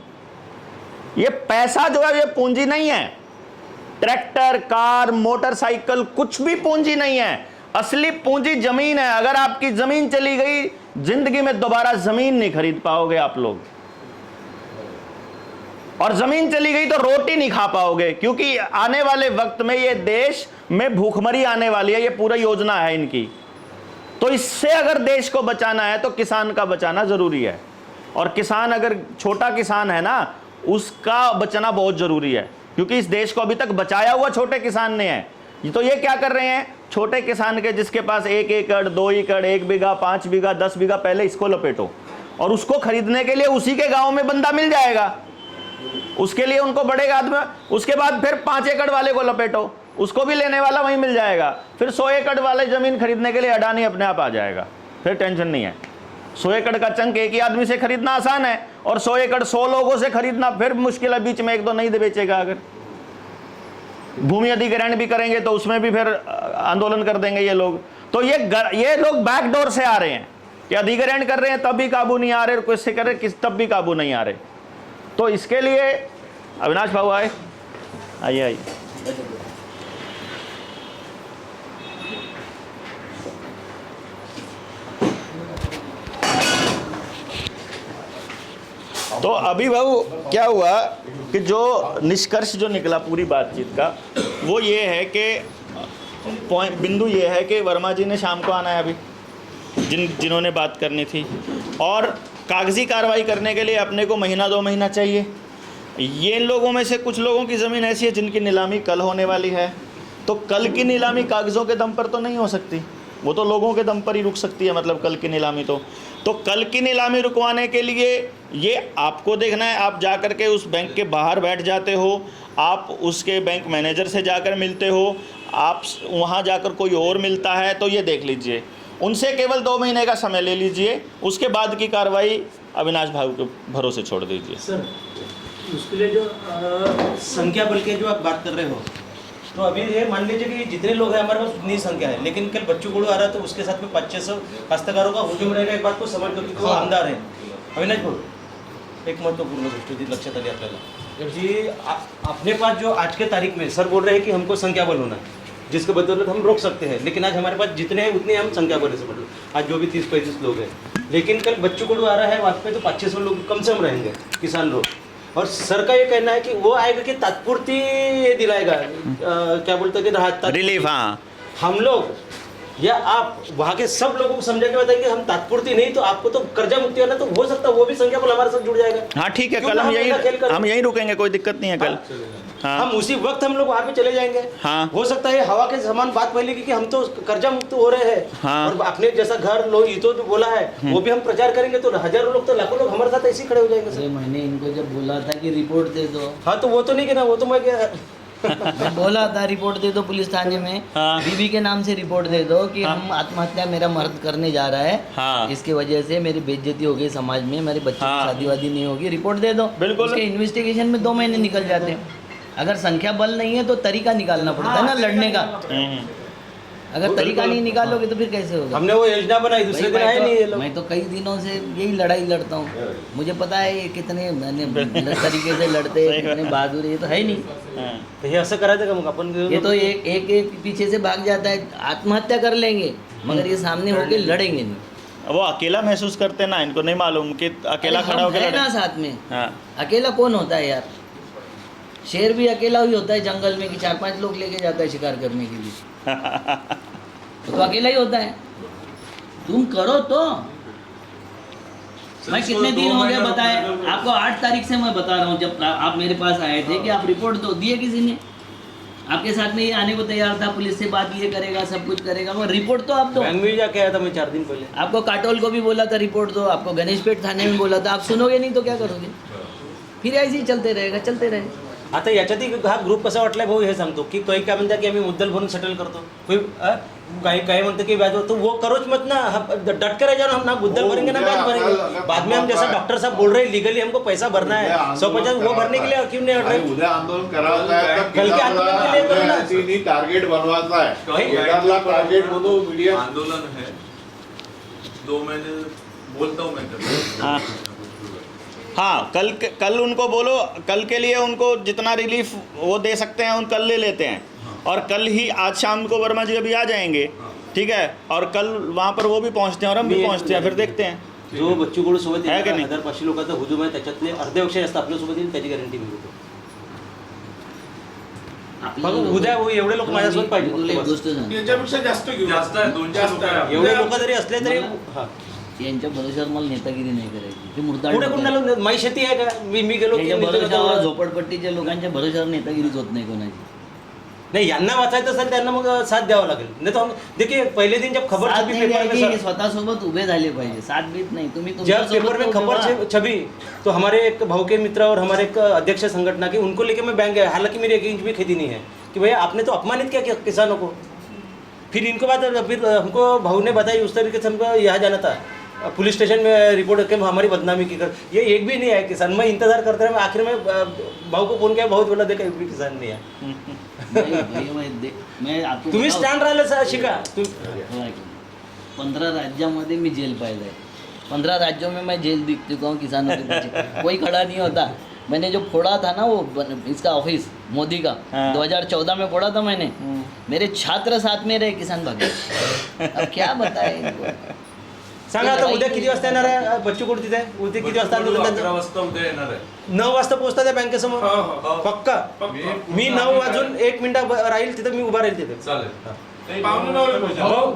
ये पैसा जो है ये पूंजी नहीं है, ट्रैक्टर, कार, मोटरसाइकिल कुछ भी पूंजी नहीं है। असली पूंजी जमीन है। अगर आपकी जमीन चली गई, जिंदगी में दोबारा जमीन नहीं खरीद पाओगे आप लोग, और जमीन चली गई तो रोटी नहीं खा पाओगे, क्योंकि आने वाले वक्त में ये देश में भूखमरी आने वाली है। ये पूरा योजना है इनकी। तो इससे अगर देश को बचाना है तो किसान का बचाना ज़रूरी है, और किसान अगर छोटा किसान है ना, उसका बचना बहुत ज़रूरी है, क्योंकि इस देश को अभी तक बचाया हुआ छोटे किसान ने है। तो ये क्या कर रहे हैं, छोटे किसान के जिसके पास 1 एकड़ 2 एकड़ 1 बीघा 5 बीघा 10 बीघा, पहले इसको लपेटो, और उसको खरीदने के लिए उसी के गांव में बंदा मिल जाएगा, उसके लिए उनको बढ़ेगा आदमी। उसके बाद फिर 5 एकड़ वाले को लपेटो, उसको भी लेने वाला वहीं मिल जाएगा। फिर 100 एकड़ वाले ज़मीन खरीदने के लिए अडानी अपने आप आ जाएगा, फिर टेंशन नहीं है। 100 एकड़ का चंक एक ही आदमी से खरीदना आसान है, और 100 एकड़ 100 लोगों से खरीदना फिर मुश्किल है, बीच में एक दो नहीं दे बेचेगा। अगर भूमि अधिग्रहण भी करेंगे तो उसमें भी फिर आंदोलन कर देंगे ये लोग। तो ये लोग बैकडोर से आ रहे हैं कि अधिग्रहण कर रहे हैं तब भी काबू नहीं आ रहे, और किससे कर रहे तब भी काबू नहीं आ रहे। तो इसके लिए अविनाश भाऊ आए, आइए। तो अभी भाऊ क्या हुआ कि जो निष्कर्ष जो निकला पूरी बातचीत का वो ये है कि बिंदु ये है कि वर्मा जी ने शाम को आना है अभी, जिन्होंने बात करनी थी, और कागज़ी कार्रवाई करने के लिए अपने को महीना 2 महीना चाहिए। ये लोगों में से कुछ लोगों की ज़मीन ऐसी है जिनकी नीलामी कल होने वाली है, तो कल की नीलामी कागज़ों के दम पर तो नहीं हो सकती, वो तो लोगों के दम पर ही रुक सकती है, मतलब कल की नीलामी। तो कल की नीलामी रुकवाने के लिए ये आपको देखना है, आप जा कर के उस बैंक के बाहर बैठ जाते हो, आप उसके बैंक मैनेजर से जाकर मिलते हो, आप वहाँ जाकर कोई और मिलता है, तो ये देख लीजिए। उनसे केवल 2 महीने का समय ले लीजिए, उसके बाद की कार्रवाई अविनाश भाई के भरोसे छोड़ दीजिए। सर उसके लिए जो संख्या बल के जो आप बात कर रहे हो, तो अभी ये मान लीजिए कि जितने लोग हैं हमारे पास उतनी संख्या है, लेकिन कल बच्चू गुड़ू आ रहा है तो उसके साथ में 500-600 हस्तकारों का हुजूम रहेगा। एक बात को समझ लो कि वो आमदार है। अविनाश भाऊ, एक महत्वपूर्ण गोष्ट लक्षात आली आपल्याला जी, अपने पास जो आज के तारीख में सर बोल रहे हैं कि हमको संख्या बल होना है, जिसके बदौलत हम रोक सकते हैं, लेकिन आज हमारे पास जितने हैं उतने हम संख्या बल से मतलब आज जो भी 30-35 लोग हैं, लेकिन कल बच्चू गुड़ू आ रहा है वहाँ पे तो 500 लोग कम से कम रहेंगे किसान लोग। और सर का ये कहना है कि वो आएगा कि तात्पुरती ये दिलाएगा, क्या बोलते हैं कि राहत रिलीफ। हाँ, हम लोग या आप वहाँ के सब लोगों को समझा के बताएंगे हम तात्पुरती नहीं, तो आपको तो कर्जा मुक्ति होना, तो हो सकता है वो भी संख्या बल हमारे साथ जुड़ जाएगा। हाँ ठीक है, कल हम यहीं रुकेंगे, कोई दिक्कत नहीं है कल। हाँ। हम उसी वक्त हम लोग वहाँ पे चले जाएंगे। हाँ। हो सकता है हवा के समान बात फैलेगी कि हम तो कर्जा मुक्त हो रहे हैं। हाँ। और अपने जैसा घर लोग ये तो बोला है वो भी हम प्रचार करेंगे, तो हजारों लोग तो लाखों लोग हमारे साथ ऐसे ही खड़े हो जाएंगे। सर मैंने इनको जब बोला था कि रिपोर्ट दे दो, हाँ तो वो तो नहीं कहना, वो तो मैं मैं बोला था रिपोर्ट दे दो पुलिस थाने में। हाँ। बीबी के नाम से रिपोर्ट दे दो कि हम आत्महत्या मेरा मर्द करने जा रहा है। हाँ। इसकी वजह से मेरी बेइज्जती हो गई समाज में, मेरे बच्चे की शादी वादी नहीं होगी, रिपोर्ट दे दो। बिल्कुल। उसके इन्वेस्टिगेशन में 2 महीने निकल जाते हैं। अगर संख्या बल नहीं है तो तरीका निकालना पड़ता है ना लड़ने का। अगर तरीका नहीं निकालोगे तो फिर कैसे होगा। हमने वो योजना बनाई, दूसरे दिन आए नहीं ये लोग। मैं तो कई दिनों से यही लड़ाई लड़ता हूँ, मुझे पता है ये कितने मैंने तरीके से लड़ते हैं, कितने बहादुर, ये तो है नहीं। तो ये ऐसा करा देगा अपन, ये तो एक पीछे से भाग जाता है, आत्महत्या कर लेंगे मगर ये सामने होके लड़ेंगे नहीं। वो अकेला महसूस करते ना, इनको नहीं मालूम कि अकेला खड़ा होकर है ना साथ में। हाँ। अकेला कौन होता है यार, शेर भी अकेला ही होता है जंगल में कि 4-5 लोग लेके जाता है शिकार करने के लिए। तो अकेला ही होता है। तुम करो तो। मैं कितने दिन हो गए बताए आपको, 8 तारीख से मैं बता रहा हूँ, जब आप मेरे पास आए थे कि आप रिपोर्ट दो, दिए किसी ने? आपके साथ में ये आने को तैयार था, पुलिस से बात ये करेगा, सब कुछ करेगा, मगर रिपोर्ट तो आप दो। बैंक में जाके आया था मैं 4 दिन पहले। आपको काटोल को भी बोला था रिपोर्ट दो, आपको गणेश पेठ थाने में बोला था, आप सुनोगे नहीं तो क्या करोगे? फिर ऐसे ही चलते रहेगा, चलते रहेगा। आता याच्यात हा ग्रुप कसा वाटलाय भाऊ हे सांगतो की काही काय म्हणतात की आम्ही मुद्दल भरून सेटल करतो, कोई काही म्हणते की ब्याज, तो वो करोच मत ना, डट कर जाओ, हम ना मुद्दल भरेंगे ना ब्याज भरेंगे। बाद में हम जैसा डॉक्टर साहब बोल रहे हैं लीगली हमको पैसा भरना है 150, वो भरने के लिए क्यों नहीं हट रहे? उद्या आंदोलन करायचं आहे, कल के आंदोलन के लिए करो ना। टार्गेट बनवायचा आहे, 1000 टार्गेट बनवू, मीडिया आंदोलन है 2 महीने बोलता हूँ मैं। हाँ, कल उनको बोलो, कल के लिए उनको जितना रिलीफ वो दे सकते हैं उन कल ले लेते हैं, और कल ही आज शाम को वर्मा जी अभी आ जाएंगे, ठीक है, और कल वहाँ पर वो भी पहुँचते हैं और हम भी पहुँचते हैं, फिर देखते हैं। जो बच्चू गुडू सोबत है की नाही? 1500 लोकांचा हुजूम आहे, त्याच्यातले अर्ध्यापेक्षा जास्त आपल्यासोबत येईल त्याची गॅरंटी मी देतो। उद्या एवढे लोक माझ्यासोबत बिलकुल एक पाहिजे गोष्ट सांग, याच्यापेक्षा जास्त घेऊ जास्त आहे 200 रुपये एवढे लोक जरी असले तरी यांच्या भरोशावर मला नेतागिरी नाही करायची ते मुर्दा पुढे कुणाला माझी शेती आहे का मी गेलो की त्यांच्या मी भरोशावर गेलो. झोपडपट्टीच्या लोकांच्या भरोशावर नेतागिरीच होत नाही कोणाची. नहीं यांना वाचायचं असेल त्यांना मग साथ द्यावा लागेल. नहीं तो हम देखिए पहले दिन जब खबर साथ छपी नाही पेपर में द्यायची, सर, स्वतः सोबत उभे झाले पाहिजे. साथ बीत नाही तुम्ही जब तुमच्यासोबत पेपर में तो उभे खबर राहा. छपी तो हमारे एक भाव के मित्र और हमारे एक अध्यक्ष संगठन के उनको लेके मैं बैंक गया, हालांकि मेरी 1 इंच भी खेती नहीं है, कि भैया आपने तो अपमानित किया किसानों को. फिर इनको बाद फिर हमको भाऊ ने बताई उस तरीके से हमको यहाँ जाना था पुलिस स्टेशन में रिपोर्ट करके हमारी बदनामी की कर. ये एक भी नहीं है किसान. मैं इंतजार करते रहा. मैं आखिर में भाऊ को फोन किया, भाऊ बोला देखा एक भी किसान नहीं है. नाही, भैया, मैं आपको तुम्ही बताऊं- स्टँड राहिलं शिका. 15 राज्यामध्ये मी जेल पाहिलं है. 15 राज्यों में मैं जेल दिख चुका हूँ किसानों के पीछे. कोई खड़ा नहीं होता. मैंने जो फोड़ा था ना वो इसका ऑफिस मोदी का 2014 में फोड़ा था मैंने. मेरे छात्र साथ में रहे, किसान भागे. अब क्या बताए इनको. सांगा आता उद्या किती वाजता येणार आहे बच्चू कडू तिथे? उद्या किती वाजता आंदोलन त्यांचं? 11 वाजता उद्या येणार आहे. 9 वाजता पोहोचता त्या बँकेसमोर पक्का. मी 9 वाजून 1 मिनिट राहील तिथे, मी उभा राहील तिथे. चालेल. पाहुणे नवले पाहिजे. भाऊ,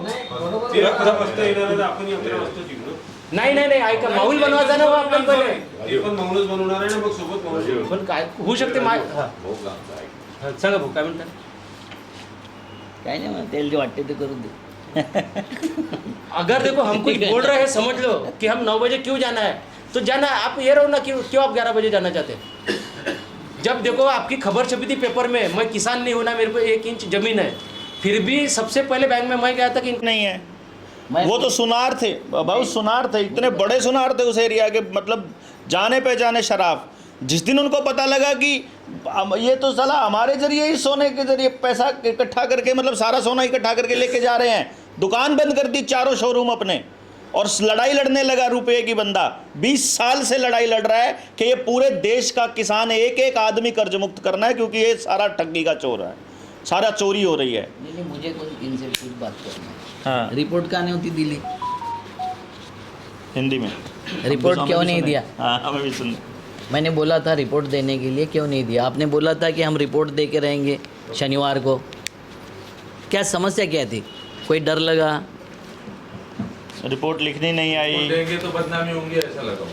11 वाजता येणार आहे, आपण 11 वाजता जिंकलो. नाही नाही नाही ऐका, माऊल बनवायचा ना हो आपण पहिले. ते पण माऊलच बनवणार आहे ना, मग सोबत माऊल. पण काय होऊ शकते सांगा भाऊ काय म्हणता. काय नाही मला तेल जे वाटते ते करून दे. अगर देखो हम कुछ बोल रहे हैं, समझ लो कि हम 9 बजे क्यों जाना है, तो जाना है. आप ये रहो ना कि क्यों आप 11 बजे जाना चाहते हैं. जब देखो आपकी खबर छपी थी पेपर में, मैं किसान नहीं हूं ना, मेरे को 1 इंच जमीन है, फिर भी सबसे पहले बैंक में मैं गया था कि नहीं है. मैं वो तो सुनार थे, बहुत सुनार थे, इतने बड़े सुनार थे उस एरिया के, मतलब जाने पहचाने शराफ. जिस दिन उनको पता लगा कि ये तो साला हमारे जरिए ही सोने के जरिए पैसा इकट्ठा करके, मतलब सारा सोना इकट्ठा करके लेके जा रहे हैं, दुकान बंद कर दी, चारों शोरूम अपने, और लड़ाई लड़ने लगा रुपए की बंदा. 20 साल से लड़ाई लड़ रहा है कि ये पूरे देश का किसान एक एक आदमी कर्ज मुक्त करना है, क्योंकि ये सारा ठगी का चोर है, सारा चोरी हो रही है. नहीं, मुझे कुछ इनसे कुछ बात करना है. हाँ, रिपोर्ट का नहीं होती दिल्ली. हिंदी में रिपोर्ट क्यों नहीं दिया? हाँ, हमें भी सुन. मैंने बोला था रिपोर्ट देने के लिए, क्यों नहीं दिया? आपने बोला था कि हम रिपोर्ट दे के रहेंगे शनिवार को. क्या समस्या क्या थी? कोई डर लगा? रिपोर्ट लिखनी नहीं आई. देंगे तो बदनामी होंगी ऐसा लगा.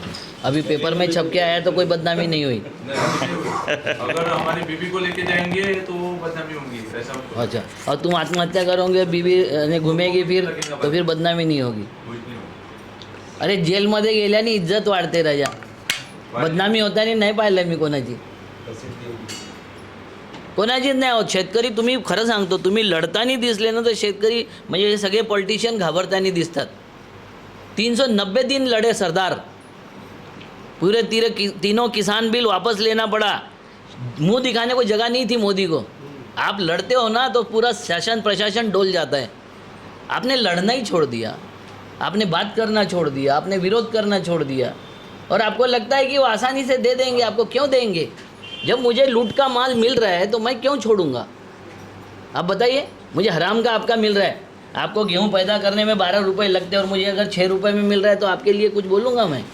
अभी पेपर में छप के आया तो कोई बदनामी नहीं हुई. अगर हमारी बीबी को लेके जाएंगे तो बदनामी होंगी ऐसा. अच्छा, और तुम आत्महत्या करोगे, बीवी ने घूमेगी फिर, तो फिर बदनामी नहीं होगी. अरे जेलमध्ये गेल्याने इज्जत वाढते राजा, बदनामी होताना नाही पाहिलं मी कोणाची. कोणाचीच नाही होत. शेतकरी, तुम्ही खरं सांगतो, तुम्ही लढताना दिसले ना तर शेतकरी म्हणजे हे सगळे पॉलिटिशियन घाबरताना दिसतात. 390 दिन लड़े सरदार, पूरे तीनों किसान बिल वापस लेना पड़ा. मुंह दिखाने को जगह नहीं थी मोदी को. आप लड़ते हो ना तो पूरा शासन प्रशासन डोल जाता है. आपने लड़ना ही छोड़ दिया, आपने बात करना छोड़ दिया, आपने विरोध करना छोड़ दिया, और आपको लगता है कि वो आसानी से दे देंगे. आपको क्यों देंगे? जब मुझे लूट का माल मिल रहा है तो मैं क्यों छोड़ूंगा? आप बताइए. मुझे हराम का आपका मिल रहा है. आपको गेहूं पैदा करने में 12 रुपये लगते हैं और मुझे अगर 6 रुपये में मिल रहा है तो आपके लिए कुछ बोलूँगा मैं?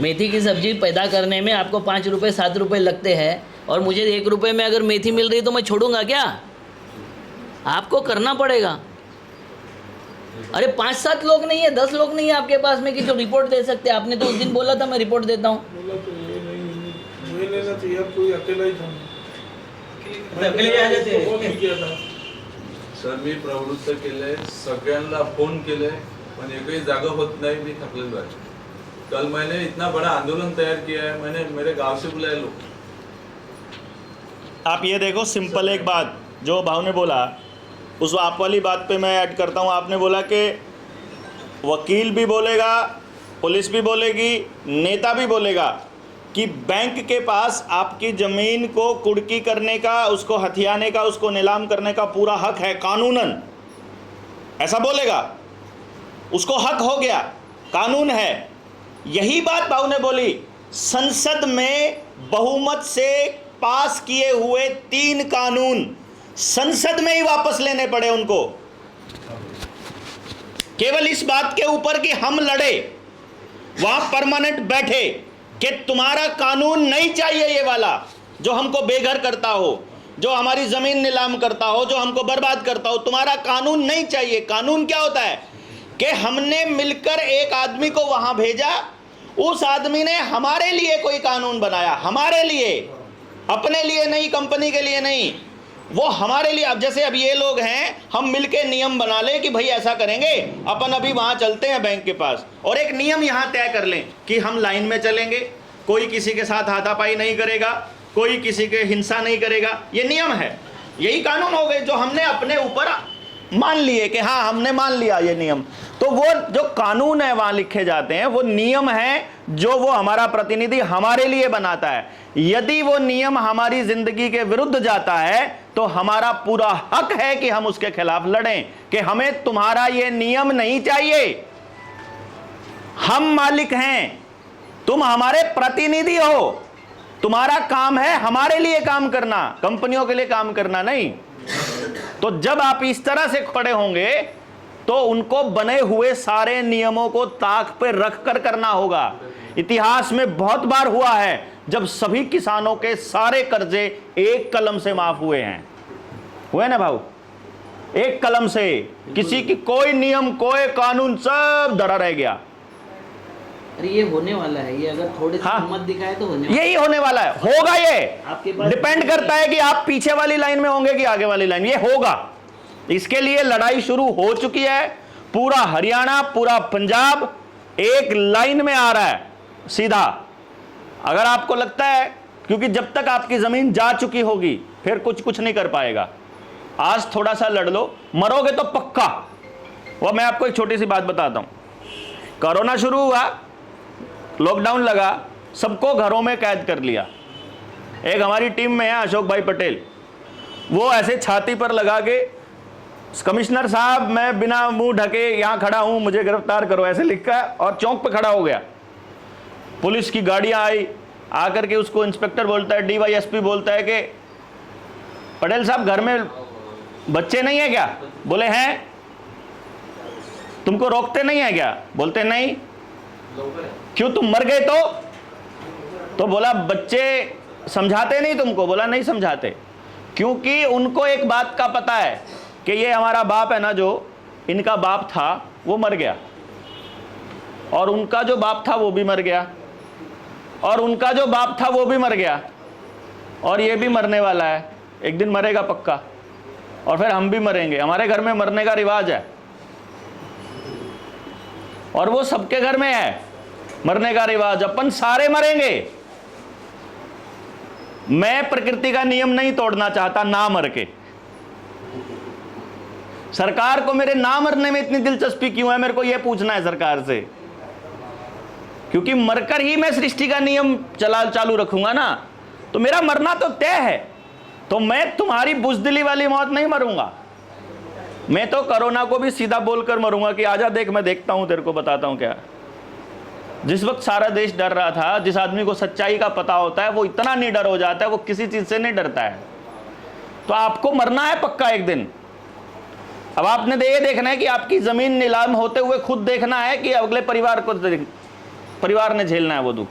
मेथी की सब्ज़ी पैदा करने में आपको 5 रुपये 7 रुपये लगते हैं और मुझे 1 रुपये में अगर मेथी मिल रही तो मैं छोड़ूंगा क्या? आपको करना पड़ेगा. अरे 5-7 लोग नहीं है, 10 लोग नहीं है आपके पास में कि जो रिपोर्ट दे सकते हैं. आपने तो उस दिन बोला था मैं रिपोर्ट देता हूँ. बोला तो ये नहीं लेना चाहिए, अब कोई अकेला ही था. अकेले आ जाते हैं. फोन भी किया था. सर मी प्रवृत्त केलंय, सगळ्यांना फोन केले, पण एकही जागा होत नाही. मी थकलेलो आहे. कल मैंने इतना बड़ा आंदोलन तैयार किया है, मैंने मेरे गांव से बुलाए लोग. आप ये देखो, सिंपल एक बात जो भाव ने बोला, उस आप वाली बात पे मैं ऐड करता हूँ. आपने बोला कि वकील भी बोलेगा, पुलिस भी बोलेगी, नेता भी बोलेगा कि बैंक के पास आपकी ज़मीन को कुड़की करने का, उसको हथियाने का, उसको नीलाम करने का पूरा हक है कानूनन. ऐसा बोलेगा, उसको हक हो गया, कानून है. यही बात भाव ने बोली. संसद में बहुमत से पास किए हुए 3 कानून संसद में ही वापस लेने पड़े उनको, केवल इस बात के ऊपर कि हम लड़े, वहां परमानेंट बैठे कि तुम्हारा कानून नहीं चाहिए ये वाला जो हमको बेघर करता हो. जो हमारी ज़मीन नीलाम करता हो, जो हमको बर्बाद करता हो। तुम्हारा कानून नहीं चाहिए। कानून क्या होता है कि हमने मिलकर एक आदमी को वहाँ भेजा, उस आदमी ने हमारे लिए कोई कानून बनाया, हमारे लिए, अपने लिए नहीं, कंपनी के लिए नहीं, वो हमारे लिए। अब जैसे अब ये लोग हैं, हम मिलके नियम बना लें कि भाई ऐसा करेंगे, अपन अभी वहाँ चलते हैं बैंक के पास और एक नियम यहाँ तय कर लें कि हम लाइन में चलेंगे, कोई किसी के साथ हाथापाई नहीं करेगा, कोई किसी के हिंसा नहीं करेगा। ये नियम है, यही कानून हो गए जो हमने अपने ऊपर मान लिए कि हाँ हमने मान लिया ये नियम। तो वो जो कानून है वहाँ लिखे जाते हैं, वो नियम है जो वो हमारा प्रतिनिधि हमारे लिए बनाता है। यदि वो नियम हमारी जिंदगी के विरुद्ध जाता है तो हमारा पूरा हक है कि हम उसके खिलाफ लड़ें कि हमें तुम्हारा ये नियम नहीं चाहिए। हम मालिक हैं, तुम हमारे प्रतिनिधि हो, तुम्हारा काम है हमारे लिए काम करना, कंपनियों के लिए काम करना नहीं। तो जब आप इस तरह से खड़े होंगे तो उनको बने हुए सारे नियमों को ताक पे रखकर करना होगा। इतिहास में बहुत बार हुआ है जब सभी किसानों के सारे कर्जे एक कलम से माफ हुए हैं, हुए ना भाऊ, एक कलम से, किसी की कोई नियम कोई कानून सब धरा रह गया। अरे ये होने वाला है, ये अगर थोड़े से हिम्मत दिखाए तो होने यही होने वाला है, होगा। ये आपके पास डिपेंड करता है कि आप पीछे वाली लाइन में होंगे कि आगे वाली लाइन। ये होगा, इसके लिए लड़ाई शुरू हो चुकी है। पूरा हरियाणा, पूरा पंजाब एक लाइन में आ रहा है सीधा। अगर आपको लगता है, क्योंकि जब तक आपकी जमीन जा चुकी होगी फिर कुछ नहीं कर पाएगा। आज थोड़ा सा लड़ लो, मरोगे तो पक्का। वो मैं आपको एक छोटी सी बात बताता हूं। कोरोना शुरू हुआ, लॉकडाउन लगा, सबको घरों में कैद कर लिया। एक हमारी टीम में है अशोक भाई पटेल, वो ऐसे छाती पर लगा के, कमिश्नर साहब मैं बिना मुंह ढके यहाँ खड़ा हूँ, मुझे गिरफ्तार करो, ऐसे लिखा है, और चौक पे खड़ा हो गया। पुलिस की गाड़ियाँ आई, आकर के उसको इंस्पेक्टर बोलता है, डीवाईएसपी बोलता है कि पटेल साहब घर में बच्चे नहीं है क्या? बोले हैं। तुमको रोकते नहीं है क्या? बोलते नहीं। क्यों, तुम मर गए तो बोला बच्चे समझाते नहीं तुमको? बोला नहीं समझाते, क्योंकि उनको एक बात का पता है कि ये हमारा बाप है ना, जो इनका बाप था वो मर गया, और उनका जो बाप था वो भी मर गया, और उनका जो बाप था वो भी मर गया, और ये भी मरने वाला है, एक दिन मरेगा पक्का, और फिर हम भी मरेंगे। हमारे घर में मरने का रिवाज है, और वो सबके घर में है मरने का रिवाज। अपन सारे मरेंगे। मैं प्रकृति का नियम नहीं तोड़ना चाहता ना मर के। सरकार को मेरे ना मरने में इतनी दिलचस्पी क्यों है, मेरे को यह पूछना है सरकार से, क्योंकि मरकर ही मैं सृष्टि का नियम चालू रखूंगा ना, तो मेरा मरना तो तय है। तो मैं तुम्हारी बुजदिली वाली मौत नहीं मरूंगा। मैं तो कोरोना को भी सीधा बोलकर मरूंगा कि आजा देख, मैं देखता हूं, तेरे को बताता हूं क्या। जिस वक्त सारा देश डर रहा था, जिस आदमी को सच्चाई का पता होता है वो इतना निडर हो जाता है, वो किसी चीज से नहीं डरता है। तो आपको मरना है पक्का एक दिन। अब आपने ये देखना है कि आपकी जमीन नीलाम होते हुए खुद देखना है कि अगले परिवार ने झेलना है वो दुख,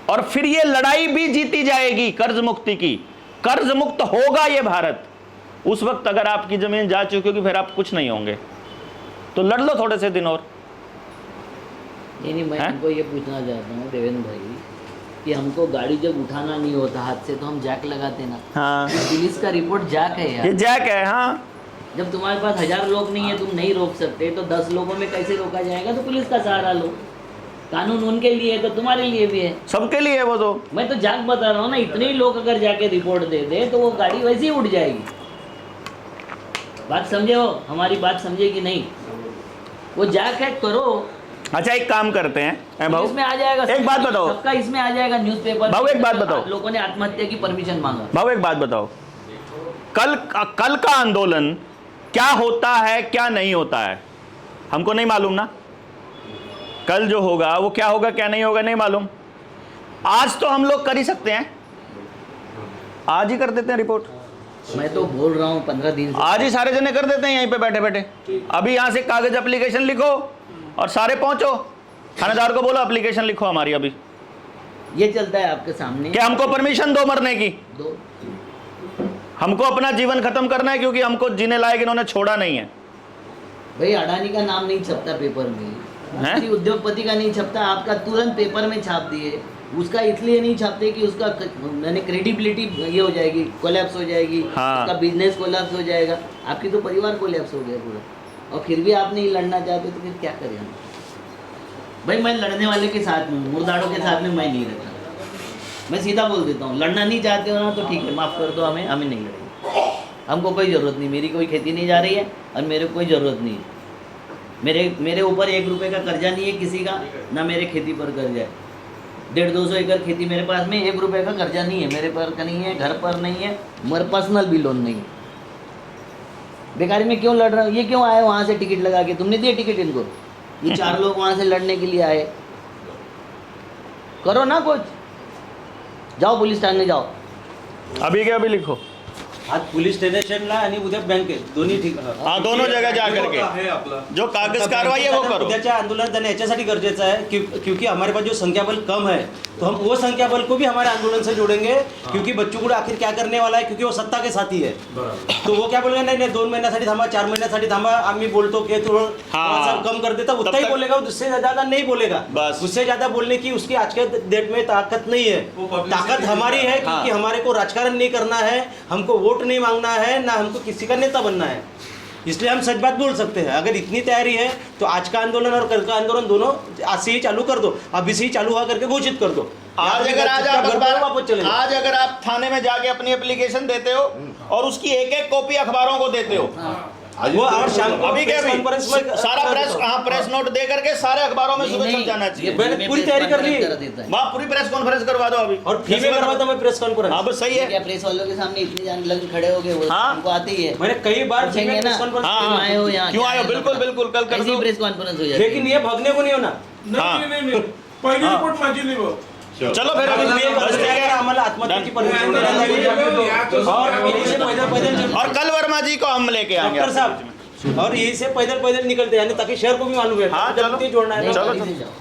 और फिर ये लड़ाई भी जीती जाएगी कर्ज मुक्ति की। कर्ज मुक्त होगा ये भारत। उस वक्त अगर आपकी जमीन जा चुकी होगी फिर आप कुछ नहीं होंगे। तो लड़ लो थोड़े से दिन और। नहीं, मैं हमको ये पूछना चाहता हूँ देवेंद्र भाई कि हमको गाड़ी जब उठाना नहीं होता हाथ से तो हम जैक लगाते ना। हाँ, पुलिस का रिपोर्ट जैक है यार, ये जैक है। हाँ, जब तुम्हारे पास 1000 लोग नहीं है, तुम नहीं रोक सकते, तो 10 लोगों में कैसे रोका जाएगा? तो पुलिस का सहारा लो। कानून उनके लिए है तो तुम्हारे लिए भी है, सबके लिए है वो। तो मैं तो जैक बता रहा हूँ ना, इतने ही लोग अगर जाके रिपोर्ट दे दे तो वो गाड़ी वैसे ही उड़ जाएगी। बात समझे हो, हमारी बात समझे कि नहीं? वो जैक है, करो। अच्छा, एक काम करते हैं भाऊ, इसमें आ जाएगा, एक बात बताओ, सबका इसमें आ जाएगा न्यूज़पेपर। भाऊ एक बात बताओ, लोगों ने आत्महत्या की परमिशन मांगा। भाऊ एक बात बताओ, कल का आंदोलन क्या होता है क्या नहीं होता है हमको नहीं मालूम ना। कल जो होगा वो क्या होगा क्या नहीं होगा नहीं मालूम। आज तो हम लोग कर ही सकते हैं, आज ही कर देते हैं रिपोर्ट। मैं तो बोल रहा हूँ 15 दिन से आज ही सारे जने कर देते हैं यहीं पे बैठे बैठे। अभी यहाँ से कागज एप्लीकेशन लिखो और सारे पहुंचो, थानेदार को बोलो एप्लीकेशन लिखो हमारी। अभी ये चलता है आपके सामने क्या हमको परमिशन दो मरने की? दो हमको अपना जीवन खत्म करना है क्योंकि हमको जीने लायक इन्होंने छोड़ा नहीं है। भाई अडानी का नाम नहीं छपता पेपर में, हैं? किसी उद्योगपति का नहीं छपता, आपका तुरंत पेपर में छाप दिए। उसका इसलिए नहीं छापते कि उसका मैंने क्रेडिबिलिटी ये हो जाएगी, कोलैप्स हो जाएगी, हाँ। उसका बिजनेस कोलैप्स हो जाएगा, आपकी तो परिवार कोलैप्स हो गया पूरा। और फिर भी आप नहीं लड़ना चाहते तो फिर क्या करें हम? भाई मैं लड़ने वाले के साथ में हूँ, मुर्दाड़ों के साथ में मैं नहीं रहता। मैं सीधा बोल देता हूँ, लड़ना नहीं चाहते हो ना तो ठीक है, माफ़ कर दो, हमें नहीं लड़ेंगे। हमको कोई ज़रूरत नहीं, मेरी कोई खेती नहीं जा रही है और मेरे को कोई ज़रूरत नहीं है। मेरे ऊपर 1 रुपये का कर्जा नहीं है किसी का, ना मेरे खेती पर कर्जा है। 150-200 एकड़ खेती मेरे पास में, 1 रुपये का कर्जा नहीं है मेरे पर, का नहीं है, घर पर नहीं है, मेरे पर्सनल भी लोन नहीं है। बेकारी में क्यों लड़ रहा हूँ? ये क्यों आए वहाँ से टिकट लगा के? तुमने दिए टिकट इनको? ये 4 लोग वहाँ से लड़ने के लिए आए। करो ना कुछ, जाओ पुलिस थाने जाओ। अभी के अभी लिखो। आज पोलीस स्टेशनला आणि उद्या बँकेत दोन्ही ठिकाण हाँ, दोनों जगह जा करके आहे आपला जो कागज कार्रवाई है वो करो। उद्याच्या आंदोलन त्यांना याच्यासाठी गरजेचं है क्योंकि हमारे पास जो संख्या बल कम है तो हम वो संख्या बल को भी हमारे आंदोलन से जोड़ेंगे, क्योंकि बच्चों को आखिर क्या करने वाला है, क्योंकि वो सत्ता के साथी है। तो वो क्या बोलेंगे, नहीं 2 महिन्यासाठी थांबा, 4 महिन्यासाठी थांबा, आम्ही बोलतो की थोड़ा कम कर देता, उतना ही बोलेगा, उससे ज्यादा नहीं बोलेगा। बस। उससे ज्यादा बोलने की उसकी आज के डेट में ताकत नहीं है। ताकत हमारी है क्योंकि हमारे को राजकारण नहीं करना है, हमको वोट नहीं मांगना है, ना हमको किसी का नेता बनना है, इसलिए हम सच बात बोल सकते हैं। अगर इतनी तैयारी है तो आज का आंदोलन और कल का आंदोलन दोनों आज से ही चालू कर दो, अभी से ही चालू हुआ करके घोषित कर दो। आज अगर आज आप वापस चले जाओ। आज अगर आप थाने में जाके अपनी एप्लीकेशन देते हो और उसकी एक कॉपी अखबारों को देते हो, वो और शाम को अभी क्या प्रेस कॉन्फ्रेंस में सारा प्रेस नोट दे करके सारे अखबारों में सुबह छप जाना चाहिए। मैंने पूरी तैयारी कर ली, वहाँ पूरी प्रेस कॉन्फ्रेंस करवा दो अभी, और फ्री में करवा दो मैं प्रेस कॉन्फ्रेंस। हाँ बस सही है। क्या प्रेस वालों के सामने इतनी जान लग खड़े हो गए? वो हाँ। हमको आती ही है। मैंने कई बार फ्री में पूछेंगे ना, प्रेस कॉन्फ्रेंस हाँ, क्यों आए हो यहाँ? क्यों क्या आए हो? है? बिल्कुल बिल्कुल कल कर ऐसी दो। प्रेस कॉन्फ्रेंस हो जाती है। लेकिन ये भगने को नहीं होना। नहीं पहिली रिपोर्ट माझी नाही भाऊ. चलो फिर अभी तुम्ही एक बस ठीक है। आम्हाला आत्महत्याची परमिशन देण्यात आली और यहीं से पैदल और कल वर्मा जी को हम लेके आएंगे डॉक्टर साहब, और यहीं से पैदल निकलते हैं, यानी ताकि शहर को भी मालूम है। हाँ, चलो। जोड़ना है। नहीं, चलो, गाड़ी से चलो। जाओ।